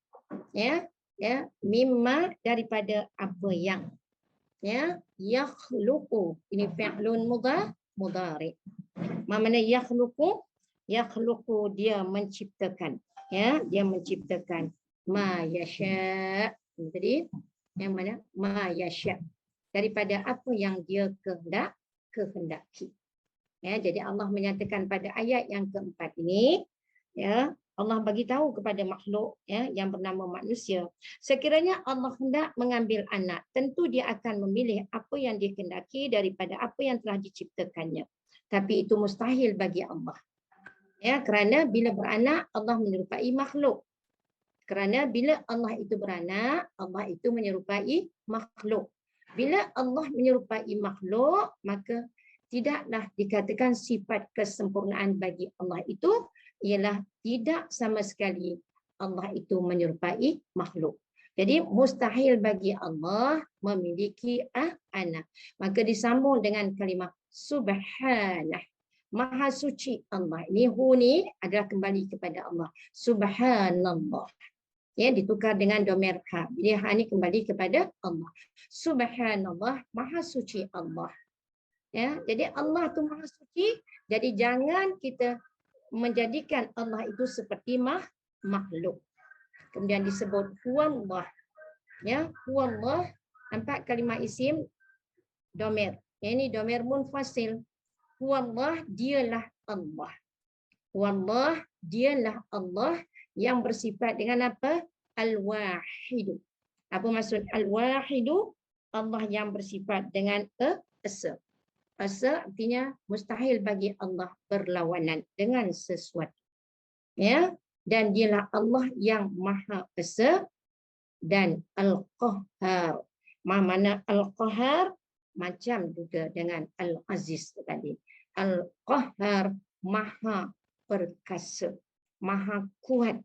Ya, ya, mimma daripada apa yang. Ya, yakhluqu. Ini fi'lun mudhari. Ma mana yakhluqu? Yakhluqu dia menciptakan. Ya, dia menciptakan ma yasha. Jadi yang mana ma yasha, daripada apa yang dia kehendaki. Ya, jadi Allah menyatakan pada ayat yang keempat ini, ya, Allah bagi tahu kepada makhluk, ya, yang bernama manusia, sekiranya Allah hendak mengambil anak, tentu dia akan memilih apa yang dia kehendaki daripada apa yang telah diciptakannya. Tapi itu mustahil bagi Allah. Ya, kerana bila beranak Allah menyerupai makhluk. Kerana bila Allah itu beranak, Allah itu menyerupai makhluk. Bila Allah menyerupai makhluk, maka tidaklah dikatakan sifat kesempurnaan bagi Allah itu ialah tidak sama sekali Allah itu menyerupai makhluk. Jadi mustahil bagi Allah memiliki anak. Maka disambung dengan kalimah subhanah. Maha suci Allah. Ini hu ni adalah kembali kepada Allah. Subhanallah. Ya, ditukar dengan domer ha. Jadi ha ni kembali kepada Allah. Subhanallah, maha suci Allah. Ya, jadi Allah tu maha suci. Jadi jangan kita menjadikan Allah itu seperti makhluk. Kemudian disebut huwallah. Ya, huwallah, nampak kalimah isim domer. Ini domer munfasil. Huwallah, dialah Allah. Huwallah, dialah Allah yang bersifat dengan apa? Al-Wahidu. Apa maksud Al-Wahidu? Allah yang bersifat dengan esa. Esa artinya mustahil bagi Allah berlawanan dengan sesuatu. Ya, dan dialah Allah yang Maha Esa dan Al-Qahhar. Mana Al-Qahhar macam juga dengan Al-Aziz tadi. Al-Qahhar Maha Perkasa, Maha kuat,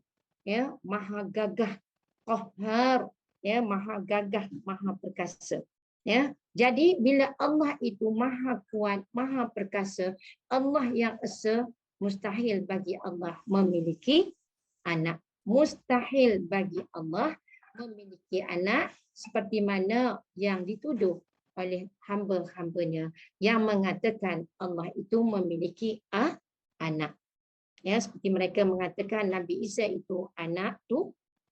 ya, Maha gagah. Qahhar, ya, Maha gagah, Maha perkasa. Ya, jadi bila Allah itu Maha kuat, Maha perkasa, Allah yang esa, mustahil bagi Allah memiliki anak. Mustahil bagi Allah memiliki anak seperti mana yang dituduh oleh hamba-hambanya yang mengatakan Allah itu memiliki anak. Ya, seperti mereka mengatakan Nabi Isa itu anak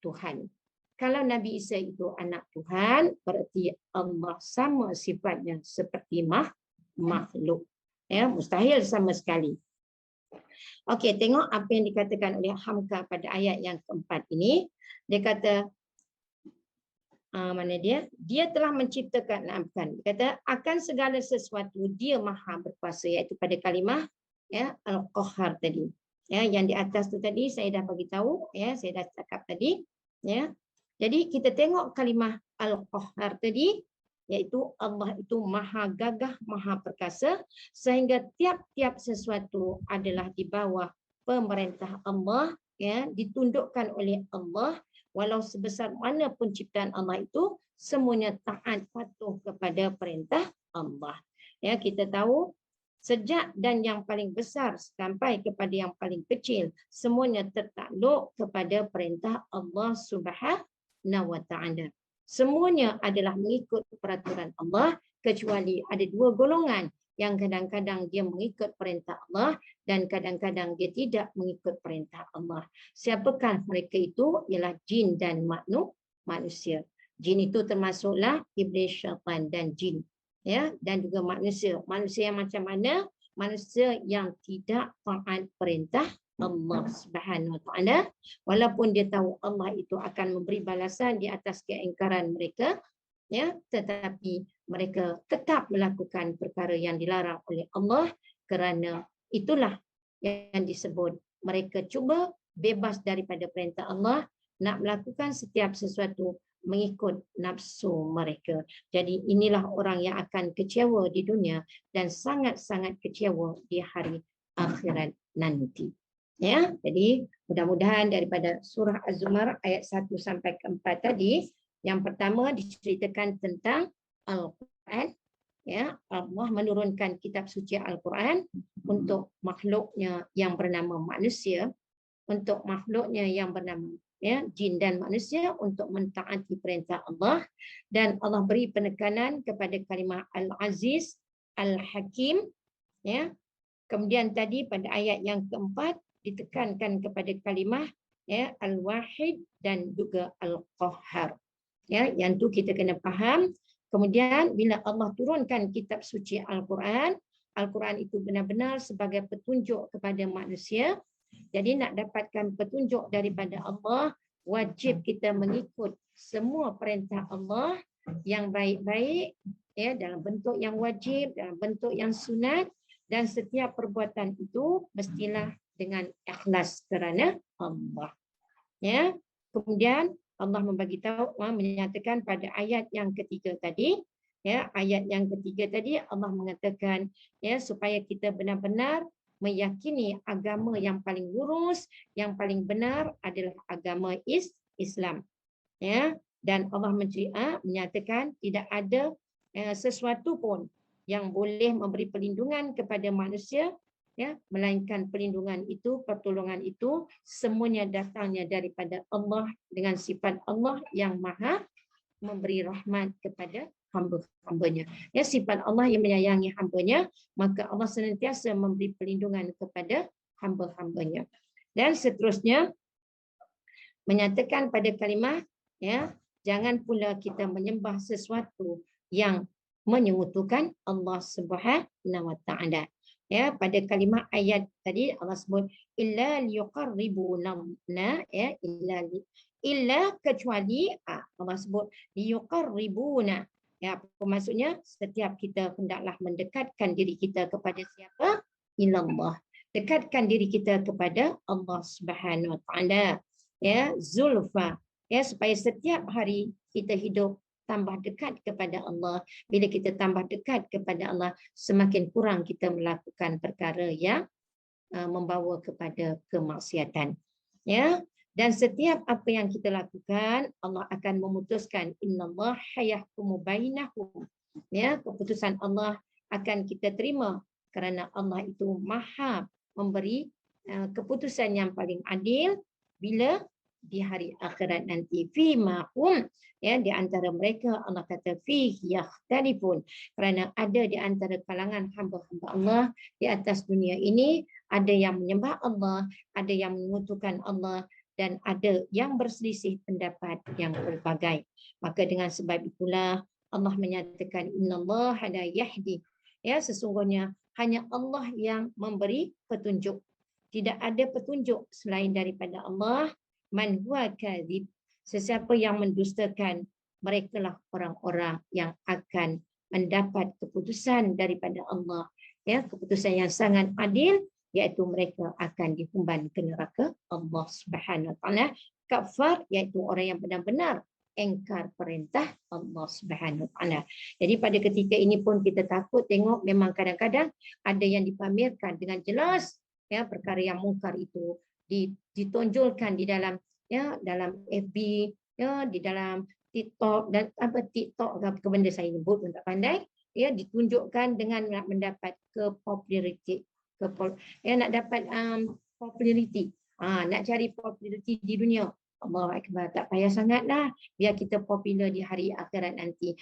Tuhan. Kalau Nabi Isa itu anak Tuhan, berarti Allah sama sifatnya seperti makhluk. Ya, mustahil sama sekali. Okey, tengok apa yang dikatakan oleh Hamka pada ayat yang keempat ini. Dia kata, mana dia? Dia telah menciptakan, dia kata, akan segala sesuatu dia Maha berkuasa, iaitu pada kalimah, ya, Al-Qahhar tadi. Ya, yang di atas tu tadi saya dah bagi tahu, ya, saya dah cakap tadi, ya. Jadi kita tengok kalimah Al-Qahhar tadi, iaitu Allah itu Maha gagah, Maha perkasa, sehingga tiap-tiap sesuatu adalah di bawah pemerintah Allah, ya, ditundukkan oleh Allah, walau sebesar mana pun ciptaan Allah itu, semuanya taat patuh kepada perintah Allah. Ya, kita tahu sejak dan yang paling besar sampai kepada yang paling kecil, semuanya tertakluk kepada perintah Allah Subhanahu wa Ta'ala. Semuanya adalah mengikut peraturan Allah, kecuali ada dua golongan yang kadang-kadang dia mengikut perintah Allah dan kadang-kadang dia tidak mengikut perintah Allah. Siapakah mereka itu? Ialah jin dan manusia. Jin itu termasuklah iblis, syaitan dan jin. Ya, dan juga manusia. Manusia yang macam mana? Manusia yang tidak taat perintah Allah Subhanahu Wa Taala, walaupun dia tahu Allah itu akan memberi balasan di atas keingkaran mereka, ya, tetapi mereka tetap melakukan perkara yang dilarang oleh Allah, kerana itulah yang disebut mereka cuba bebas daripada perintah Allah, nak melakukan setiap sesuatu mengikut nafsu mereka. Jadi inilah orang yang akan kecewa di dunia dan sangat-sangat kecewa di hari akhirat nanti. Ya, jadi mudah-mudahan daripada surah Az-Zumar ayat 1 sampai ke 4 tadi, yang pertama diceritakan tentang Al-Quran. Ya, Allah menurunkan kitab suci Al-Quran untuk makhluknya yang bernama manusia, untuk makhluknya yang bernama jin dan manusia untuk mentaati perintah Allah, dan Allah beri penekanan kepada kalimah Al-Aziz, Al-Hakim. Ya. Kemudian tadi pada ayat yang keempat ditekankan kepada kalimah Al-Wahid dan juga Al-Qahhar. Ya, yang tu kita kena faham. Kemudian bila Allah turunkan kitab suci Al-Quran, Al-Quran itu benar-benar sebagai petunjuk kepada manusia. Jadi nak dapatkan petunjuk daripada Allah, wajib kita mengikut semua perintah Allah yang baik-baik, ya, dalam bentuk yang wajib, dalam bentuk yang sunat, dan setiap perbuatan itu mestilah dengan ikhlas kerana Allah. Ya. Kemudian Allah membagi tahu, menyatakan pada ayat yang ketiga tadi, ya, ayat yang ketiga tadi Allah mengatakan, ya, supaya kita benar-benar meyakini agama yang paling lurus, yang paling benar adalah agama Islam. Ya, dan Allah menyatakan tidak ada sesuatu pun yang boleh memberi perlindungan kepada manusia, ya, melainkan perlindungan itu, pertolongan itu semuanya datangnya daripada Allah, dengan sifat Allah yang maha memberi rahmat kepada hamba-hambanya. Ya, sifat Allah yang menyayangi hambanya, maka Allah senantiasa memberi perlindungan kepada hamba-hambanya. Dan seterusnya menyatakan pada kalimah, ya, jangan pula kita menyembah sesuatu yang menyekutukan Allah Subhanahu Wa Taala. Ya, pada kalimah ayat tadi Allah sebut illa liyuqarribuna, ya, illa kecuali Allah sebut liyuqarribuna. Ya, apa maksudnya? Setiap kita hendaklah mendekatkan diri kita kepada siapa? Ilallah. Dekatkan diri kita kepada Allah Subhanahu Wa Taala. Ya, zulfa. Ya, supaya setiap hari kita hidup tambah dekat kepada Allah. Bila kita tambah dekat kepada Allah, semakin kurang kita melakukan perkara yang membawa kepada kemaksiatan. Ya, dan setiap apa yang kita lakukan, Allah akan memutuskan. Innallaha yahkumu bainahum. Ya, keputusan Allah akan kita terima kerana Allah itu maha memberi keputusan yang paling adil bila di hari akhirat nanti. Fima hum, ya, di antara mereka Allah kata fihi yakhtalifun, kerana ada di antara kalangan hamba-hamba Allah di atas dunia ini, ada yang menyembah Allah, ada yang menyekutukan Allah, dan ada yang berselisih pendapat yang berbagai. Maka dengan sebab itulah Allah menyatakan innallaha la yahdi, ya, sesungguhnya hanya Allah yang memberi petunjuk. Tidak ada petunjuk selain daripada Allah. Man huwa kadzib, sesiapa yang mendustakan, merekalah orang-orang yang akan mendapat keputusan daripada Allah, ya, keputusan yang sangat adil, iaitu mereka akan dihumban ke neraka Allah Subhanahu Wa Taala. Kafar, iaitu orang yang benar-benar engkar perintah Allah Subhanahu Wa Taala. Jadi pada ketika ini pun kita takut tengok memang kadang-kadang ada yang dipamerkan dengan jelas, ya, perkara yang mungkar itu ditonjolkan di dalam, ya, dalam FB, ya, di dalam TikTok, dan apa TikTok apa benda saya sebut pun tak pandai, ya, ditunjukkan dengan nak mendapat populariti, ya, nak dapat populariti, nak cari populariti di dunia. Allahu Akbar, tak payah sangatlah, biar kita popular di hari akhirat nanti.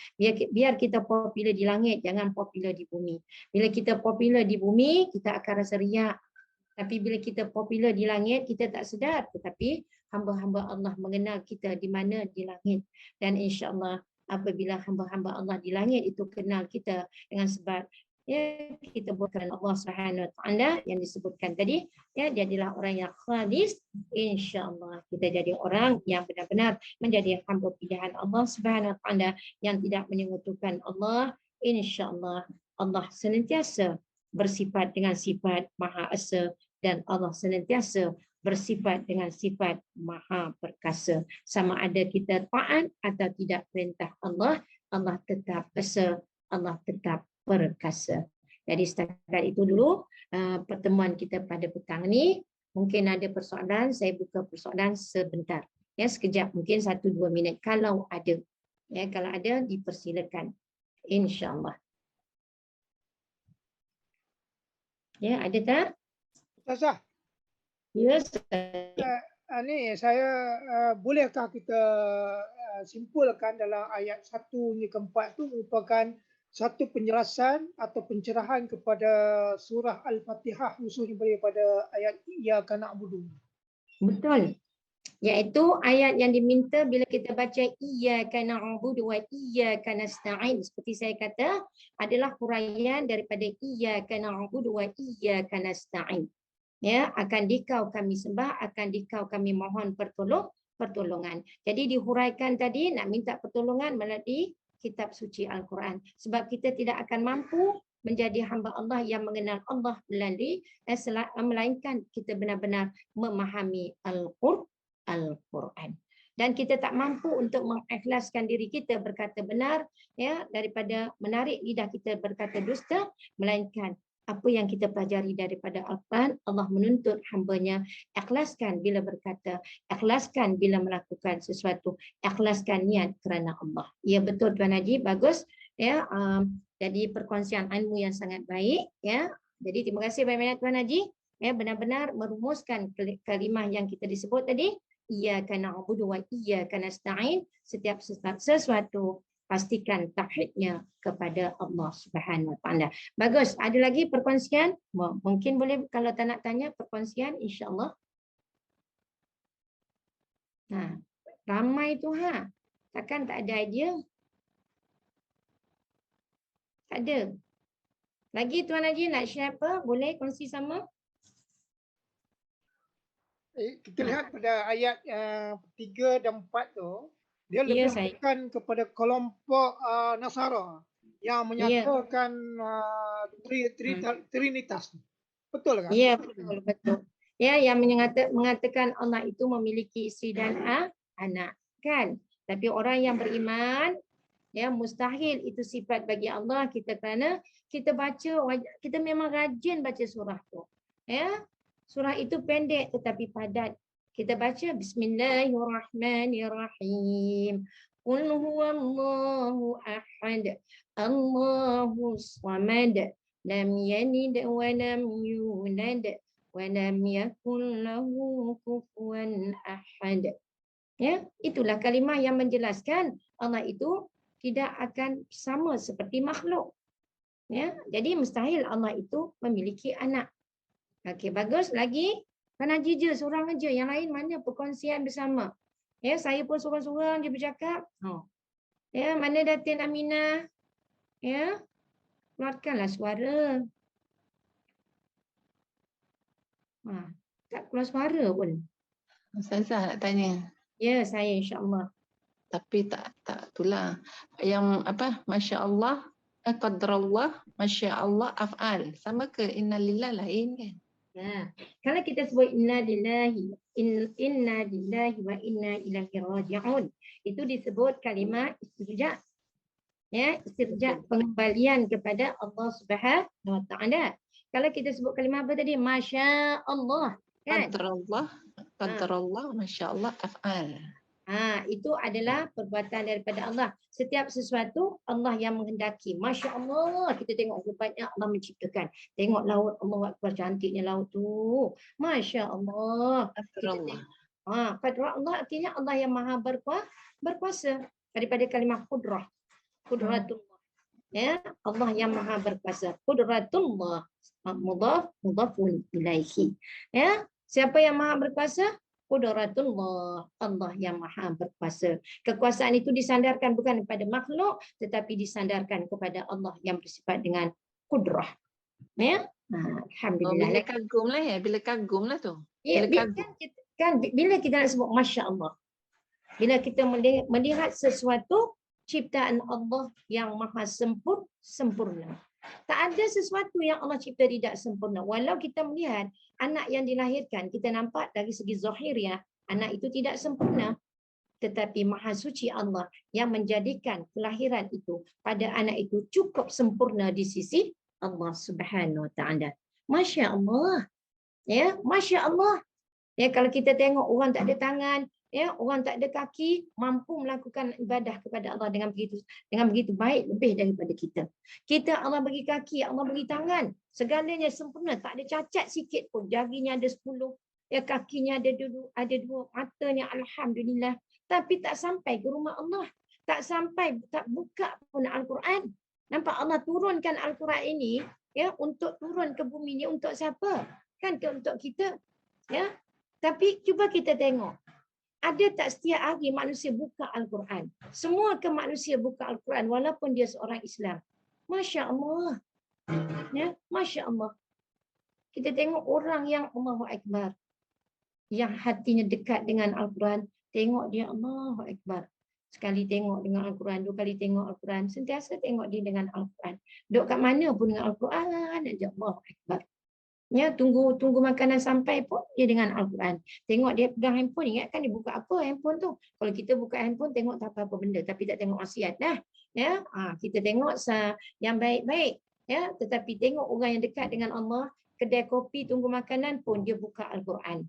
Biar kita popular di langit, jangan popular di bumi. Bila kita popular di bumi, kita akan rasa riak. Tapi bila kita popular di langit, kita tak sedar. Tetapi hamba-hamba Allah mengenal kita di mana? Di langit. Dan insya-Allah apabila hamba-hamba Allah di langit itu kenal kita dengan sebab ya kita buat kerana Allah Subhanahu Wa Taala yang disebutkan tadi, ya jadilah orang yang khalis, insya-Allah kita jadi orang yang benar-benar menjadi hamba pilihan Allah Subhanahu Wa Taala yang tidak menyekutukan Allah, insya-Allah Allah senantiasa bersifat dengan sifat Maha Esa dan Allah senantiasa bersifat dengan sifat Maha Perkasa. Sama ada kita taat atau tidak perintah Allah, Allah tetap esa, Allah tetap perkasa. Jadi setakat itu dulu pertemuan kita pada petang ni. Mungkin ada persoalan, saya buka persoalan sebentar. Ya, sekejap, mungkin 1-2 minit kalau ada. Ya, kalau ada dipersilakan. Insya-Allah. Ya, ada tak? Ustazah, Ya, ni saya bolehkah kita simpulkan dalam ayat 1 hingga ke 4 tu merupakan satu penjelasan atau pencerahan kepada surah Al-Fatihah khususnya daripada ayat Iyyaka na'budu. betul. Iaitu ayat yang diminta bila kita baca Iyyaka na'budu wa iyyaka nasta'in, seperti saya kata, adalah huraian daripada Iyyaka na'budu wa iyyaka nasta'in. Ya, akan dikau kami sembah, akan dikau kami mohon pertolongan. Jadi dihuraikan tadi nak minta pertolongan melalui kitab suci Al-Quran. Sebab kita tidak akan mampu menjadi hamba Allah yang mengenal Allah melalui melainkan kita benar-benar memahami Al-Quran. Dan kita tak mampu untuk mengikhlaskan diri kita berkata benar, ya, daripada menarik lidah kita berkata dusta, melainkan apa yang kita pelajari daripada Al-Quran, Allah menuntut hambanya ikhlaskan bila berkata, ikhlaskan bila melakukan sesuatu, ikhlaskan niat kerana Allah. Ya, betul Tuan Haji, bagus. Ya, jadi perkongsian ilmu yang sangat baik. Ya, jadi terima kasih banyak-banyak Tuan Haji. Ya, benar-benar merumuskan kalimah yang kita disebut tadi. Iyyaka na'budu wa iyyaka nasta'in. Setiap sesuatu pastikan tauhidnya kepada Allah Subhanahu Wa Taala. Bagus. Ada lagi perkongsian? Mungkin boleh kalau tak nak tanya perkongsian, insya-Allah. Nah, ramai tu ha. Takkan tak ada idea? Tak ada. Lagi Tuan Haji nak share apa? Boleh kongsi sama? Kita lihat pada ayat 3 dan 4 tu, dia lebih tekan kepada kelompok Nasara yang menyatakan Trinitas. Betul kan? Ya, betul. Ya, yang mengatakan Allah itu memiliki isteri dan anak, kan? Tapi orang yang beriman, ya, mustahil itu sifat bagi Allah kita, kerana kita baca, kita memang rajin baca surah tu. Ya, surah itu pendek tetapi padat. Kita baca Bismillahirrahmanirrahim. Qul huwallahu ahad, Allahus samad, lam yalid wa lam yulad wa lam yakul lahu kufuwan ahad. Ya, itulah kalimah yang menjelaskan Allah itu tidak akan sama seperti makhluk. Ya, jadi mustahil Allah itu memiliki anak. Okey, bagus. Lagi Tuan Haji je, seorang aja. Yang lain mana perkongsian bersama? Ya, saya pun seorang-seorang je bercakap. Ya, mana Datin Aminah? Ya, keluarkanlah suara. Tak keluar suara pun. Ustazah nak tanya. Ya, saya insya-Allah. Tapi tak itulah. Yang apa? Masya-Allah, qadarullah, masya-Allah, af'al. Sama ke innalillah lain kan? Ya. Kalau kita sebut inna lillahi wa inna ilaihi raji'un, itu disebut kalimah istirja. Ya, istirja, pengembalian kepada Allah Subhanahu Wa Taala. Kalau kita sebut kalimah apa tadi? Masya Allah, kan? Qadarullah, masya-Allah, af'al. Itu adalah perbuatan daripada Allah. Setiap sesuatu Allah yang menghendaki. Masya Allah, kita tengok hebatnya Allah menciptakan. Tengok laut, Allah Akbar, cantiknya laut tu. Masya Allah. Qadrah Allah artinya Allah yang maha berkuasa. Daripada kalimah qudrah. Qudratullah. Ya, Allah yang maha berkuasa. Qudratullah. Mudhafun ilaihi. Ya, siapa yang maha berkuasa? Qudratullah, Allah yang maha berkuasa. Kekuasaan itu disandarkan bukan kepada makhluk, tetapi disandarkan kepada Allah yang bersifat dengan qudrah. Ya. Oh, Alhamdulillah. bila kagum lah ya, bila kagum lah tu. Ya, Bila kagum. bila kita nak sebut Masya Allah, bila kita melihat sesuatu ciptaan Allah yang maha sempurna. Tak ada sesuatu yang Allah cipta tidak sempurna. Walau kita melihat anak yang dilahirkan, kita nampak dari segi zahirnya, anak itu tidak sempurna. Tetapi maha suci Allah yang menjadikan kelahiran itu pada anak itu cukup sempurna di sisi Allah Subhanahu Wa Taala. Masya Allah. Ya, Masya Allah. Ya, kalau kita tengok orang tak ada tangan, ya, orang tak ada kaki, mampu melakukan ibadah kepada Allah dengan begitu baik, lebih daripada kita. Kita Allah bagi kaki, Allah bagi tangan, segalanya sempurna, tak ada cacat sikit pun. Jarinya ada 10, ya, kakinya ada 2, matanya alhamdulillah. Tapi tak sampai ke rumah Allah, tak buka pun Al-Quran. Nampak Allah turunkan Al-Quran ini, ya, untuk turun ke bumi ini untuk siapa? Kan untuk kita, ya. Tapi cuba kita tengok, ada tak setiap hari manusia buka Al-Quran? Semua ke manusia buka Al-Quran walaupun dia seorang Islam. Masya Allah. Ya, Masya Allah. Kita tengok orang yang Allahu Akbar, yang hatinya dekat dengan Al-Quran, tengok dia Allahu Akbar. Sekali tengok dengan Al-Quran, 2 kali tengok Al-Quran, sentiasa tengok dia dengan Al-Quran. Duduk kat mana pun dengan Al-Quran, aja Allahu Akbar. Ya, tunggu makanan sampai pun dia dengan Al-Quran. Tengok dia pegang handphone, ingatkan dia buka apa handphone tu. Kalau kita buka handphone, tengok tak apa-apa benda, tapi tak tengok maksiat dah. Ya, kita tengok yang baik-baik. Ya, tetapi tengok orang yang dekat dengan Allah, kedai kopi tunggu makanan pun dia buka Al-Quran.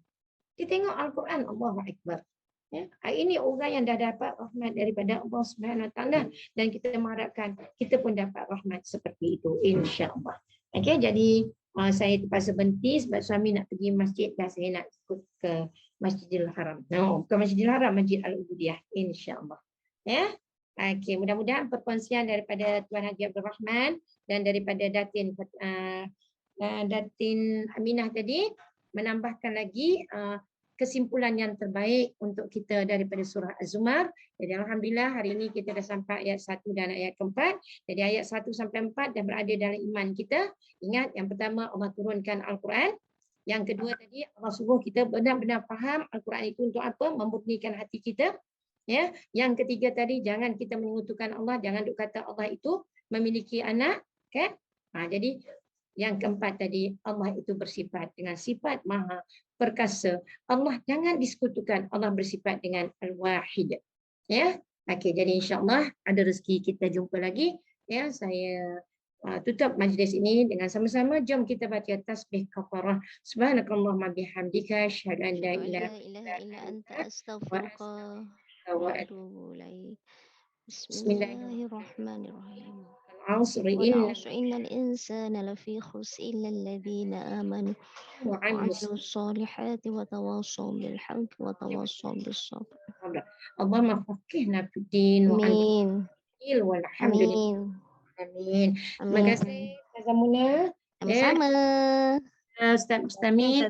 Dia tengok Al-Quran, Allahu Akbar. Ya, ini orang yang dah dapat rahmat daripada Allah Subhanahu Wa Taala, dan kita mengharapkan kita pun dapat rahmat seperti itu, insya-Allah. Okey, jadi saya terpaksa berhenti sebab suami nak pergi masjid dan saya nak ikut ke Masjidil Haram. No, bukan Masjidil Haram, Masjid Al-Ubudiyah, insya-Allah. Ya. Okey, mudah-mudahan perkongsian daripada Tuan Haji Abdul Rahman dan daripada Datin Aminah tadi menambahkan lagi kesimpulan yang terbaik untuk kita daripada surah Az-Zumar. Jadi alhamdulillah hari ini kita dah sampai ayat 1 dan ayat keempat. Jadi ayat 1 sampai 4 dah berada dalam iman kita. Ingat, yang pertama Allah turunkan Al-Quran. Yang kedua tadi Allah suruh kita benar-benar faham Al-Quran itu untuk apa? Memurnikan hati kita. Ya. Yang ketiga tadi jangan kita menyekutukan Allah, jangan duk kata Allah itu memiliki anak, kan? Jadi yang keempat tadi, Allah itu bersifat dengan sifat maha perkasa. Allah jangan disekutukan, Allah bersifat dengan Al-Wahid. Ya. Okey, jadi insya-Allah ada rezeki kita jumpa lagi. Ya, saya tutup majlis ini dengan sama-sama jom kita baca tasbih kafarah. Subhanakallahumma bihamdika asyhadu an la ilaha illa anta astaghfiruka wa atubu ilaik. Bismillahirrahmanirrahim. والعصر إن الإنسان لفي خسر إلا الذين آمنوا وعملوا الصالحات وتواصوا بالحق وتواصوا بالصبر. اللهم فقهنا في الدين آمين والحمد لله. آمين. Terima kasih Ustazah Muna. Sama-sama. Ustaz Mustami.